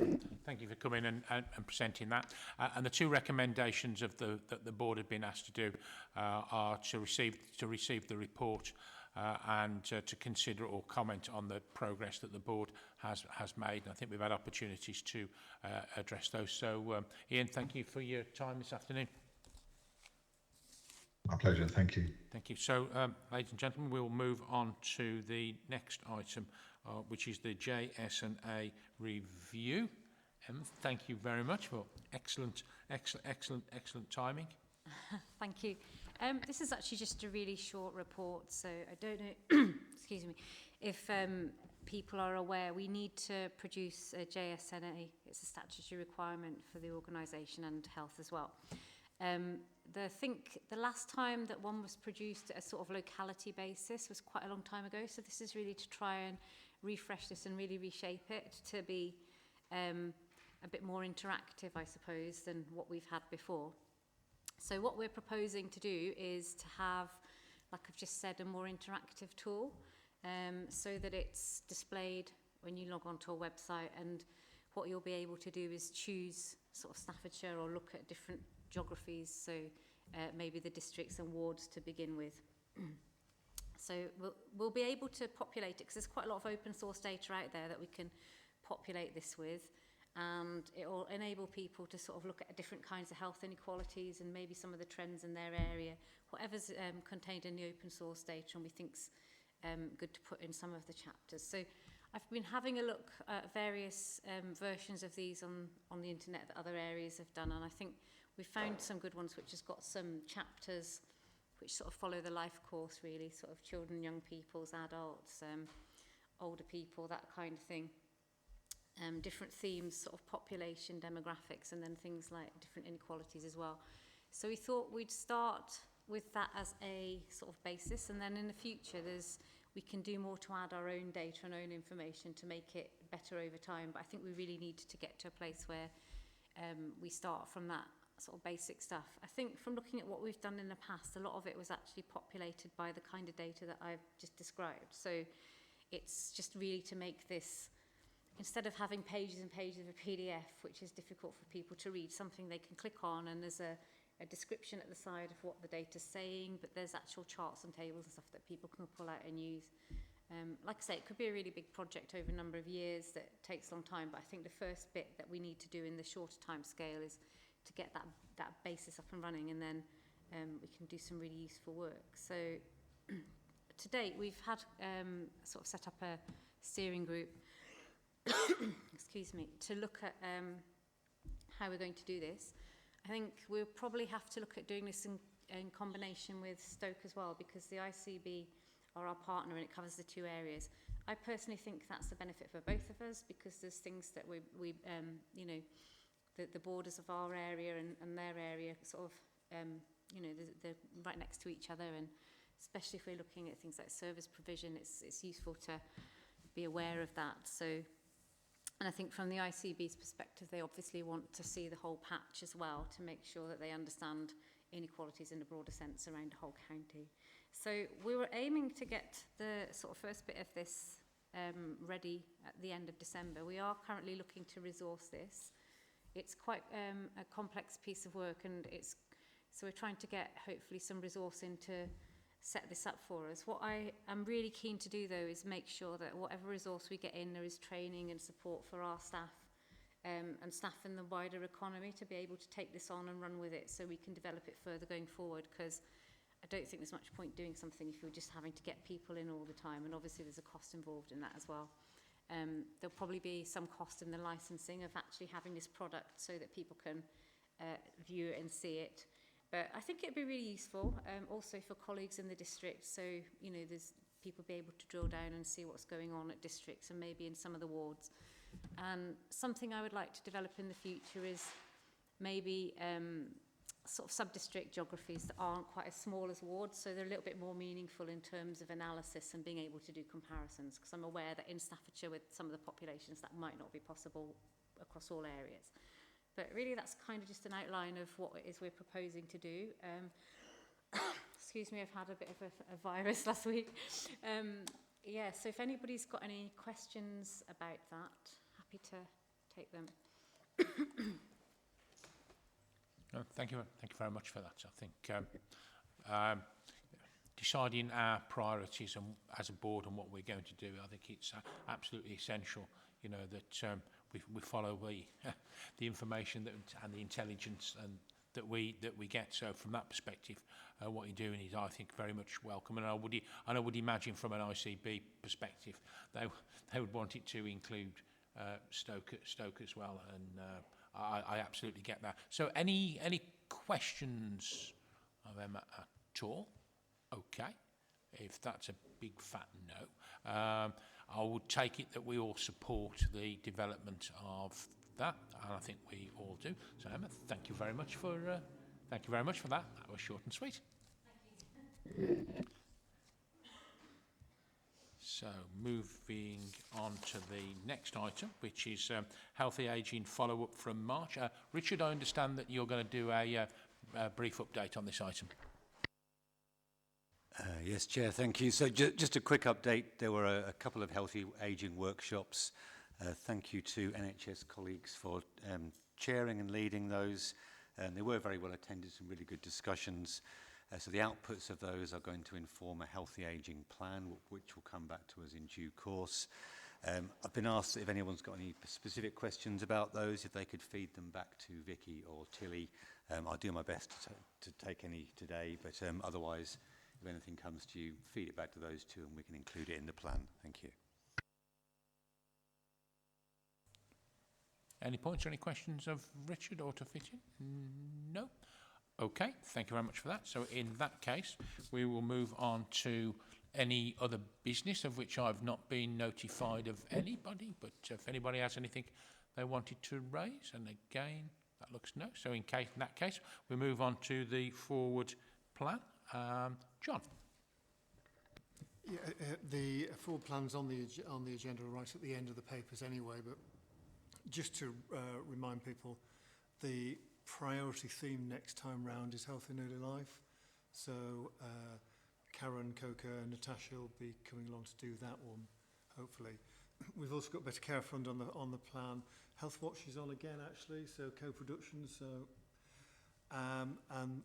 Thank you for coming and presenting that. And the two recommendations that the board have been asked to do are to receive the report and to consider or comment on the progress that the board has made. And I think we've had opportunities to address those. So, Ian, thank you for your time this afternoon. My pleasure. Thank you. Thank you. So, ladies and gentlemen, we'll move on to the next item, which is the JS&A review. Thank you very much for excellent timing. Thank you. This is actually just a really short report, so I don't know, excuse me, if people are aware, we need to produce a JS&A. It's a statutory requirement for the organisation and health as well. I think the last time that one was produced at a sort of locality basis was quite a long time ago, so this is really to try and refresh this and really reshape it to be a bit more interactive, I suppose, than what we've had before. So what we're proposing to do is to have, like I've just said, a more interactive tool so that it's displayed when you log onto a website, and what you'll be able to do is choose sort of Staffordshire or look at different geographies, so maybe the districts and wards to begin with. So we'll be able to populate it because there's quite a lot of open source data out there that we can populate this with, and it will enable people to sort of look at different kinds of health inequalities and maybe some of the trends in their area, whatever's contained in the open source data, and we think's good to put in some of the chapters. So I've been having a look at various versions of these on the internet that other areas have done, and I think we've found some good ones which has got some chapters which sort of follow the life course really, sort of children, young peoples, adults, older people, that kind of thing. Different themes, sort of population, demographics, and then things like different inequalities as well. So we thought we'd start with that as a sort of basis, and then in the future we can do more to add our own data and own information to make it better over time. But I think we really need to get to a place where we start from that sort of basic stuff. I think from looking at what we've done in the past, a lot of it was actually populated by the kind of data that I've just described. So it's just really to make this, instead of having pages and pages of a PDF, which is difficult for people to read, something they can click on, and there's a a description at the side of what the data's saying, but there's actual charts and tables and stuff that people can pull out and use. Like I say, it could be a really big project over a number of years that takes a long time, but I think the first bit that we need to do in the shorter time scale is to get that basis up and running, and then we can do some really useful work. So to date, we've had sort of set up a steering group excuse me, to look at how we're going to do this. I think we'll probably have to look at doing this in combination with Stoke as well, because the ICB are our partner and it covers the two areas. I personally think that's the benefit for both of us, because there's things that we you know, the borders of our area and their area sort of, you know, they're right next to each other, and especially if we're looking at things like service provision, it's useful to be aware of that. So, and I think from the ICB's perspective, they obviously want to see the whole patch as well, to make sure that they understand inequalities in a broader sense around the whole county. So we were aiming to get the sort of first bit of this ready at the end of December. We are currently looking to resource this. It's quite a complex piece of work, and so we're trying to get hopefully some resource in to set this up for us. What I am really keen to do, though, is make sure that whatever resource we get in, there is training and support for our staff and staff in the wider economy to be able to take this on and run with it, so we can develop it further going forward, because I don't think there's much point doing something if you're just having to get people in all the time, and obviously there's a cost involved in that as well. There'll probably be some cost in the licensing of actually having this product so that people can view it and see it. But I think it'd be really useful also for colleagues in the district, so you know, there's people be able to drill down and see what's going on at districts and maybe in some of the wards. And something I would like to develop in the future is maybe sort of sub-district geographies that aren't quite as small as wards, so they're a little bit more meaningful in terms of analysis and being able to do comparisons, because I'm aware that in Staffordshire with some of the populations that might not be possible across all areas. But really that's kind of just an outline of what it is we're proposing to do. Excuse me, I've had a bit of a virus last week. Yeah, so if anybody's got any questions about that, happy to take them. No, thank you very much for that. I think deciding our priorities and as a board and what we're going to do, I think it's absolutely essential, you know, that we follow the information that, and the intelligence and that we get. So from that perspective, what you're doing is, I think, very much welcome. And I would imagine from an ICB perspective, they would want it to include Stoke as well, and I absolutely get that. So any questions of Emma at all? Okay, if that's a big fat no, I would take it that we all support the development of that, and I think we all do. So Emma, thank you very much for that. That was short and sweet. Thank you. So moving on to the next item, which is healthy ageing follow-up from March. Richard, I understand that you're going to do a brief update on this item. Yes, Chair, thank you. So just a quick update. There were a couple of healthy ageing workshops. Thank you to NHS colleagues for chairing and leading those. They were very well attended, some really good discussions. So the outputs of those are going to inform a healthy ageing plan, which will come back to us in due course. I've been asked if anyone's got any specific questions about those, if they could feed them back to Vicky or Tilly. I'll do my best to take any today, but otherwise, if anything comes to you, feed it back to those two and we can include it in the plan. Thank you. Any points or any questions of Richard or to fit in? No? Okay, thank you very much for that. So in that case, we will move on to any other business of which I've not been notified of anybody, but if anybody has anything they wanted to raise, and again, that looks no. So in that case, we move on to the forward plan. John. Yeah, the forward plan's on the agenda right at the end of the papers anyway, but just to remind people, the priority theme next time round is health in early life. So Karen, Coca and Natasha will be coming along to do that one, hopefully. We've also got Better Care Fund on the plan. Health Watch is on again, actually, so co-production. So And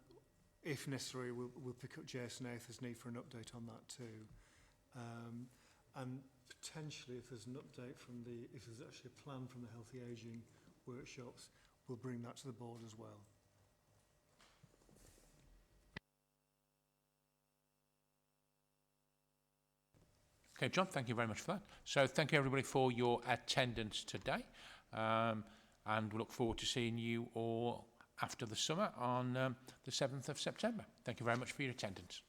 if necessary, we'll pick up JSNA if there's need for an update on that too. And potentially, if there's an update if there's actually a plan from the Healthy Ageing workshops, we'll bring that to the board as well. Okay, John, thank you very much for that. So thank you everybody for your attendance today. And we look forward to seeing you all after the summer on the 7th of September. Thank you very much for your attendance.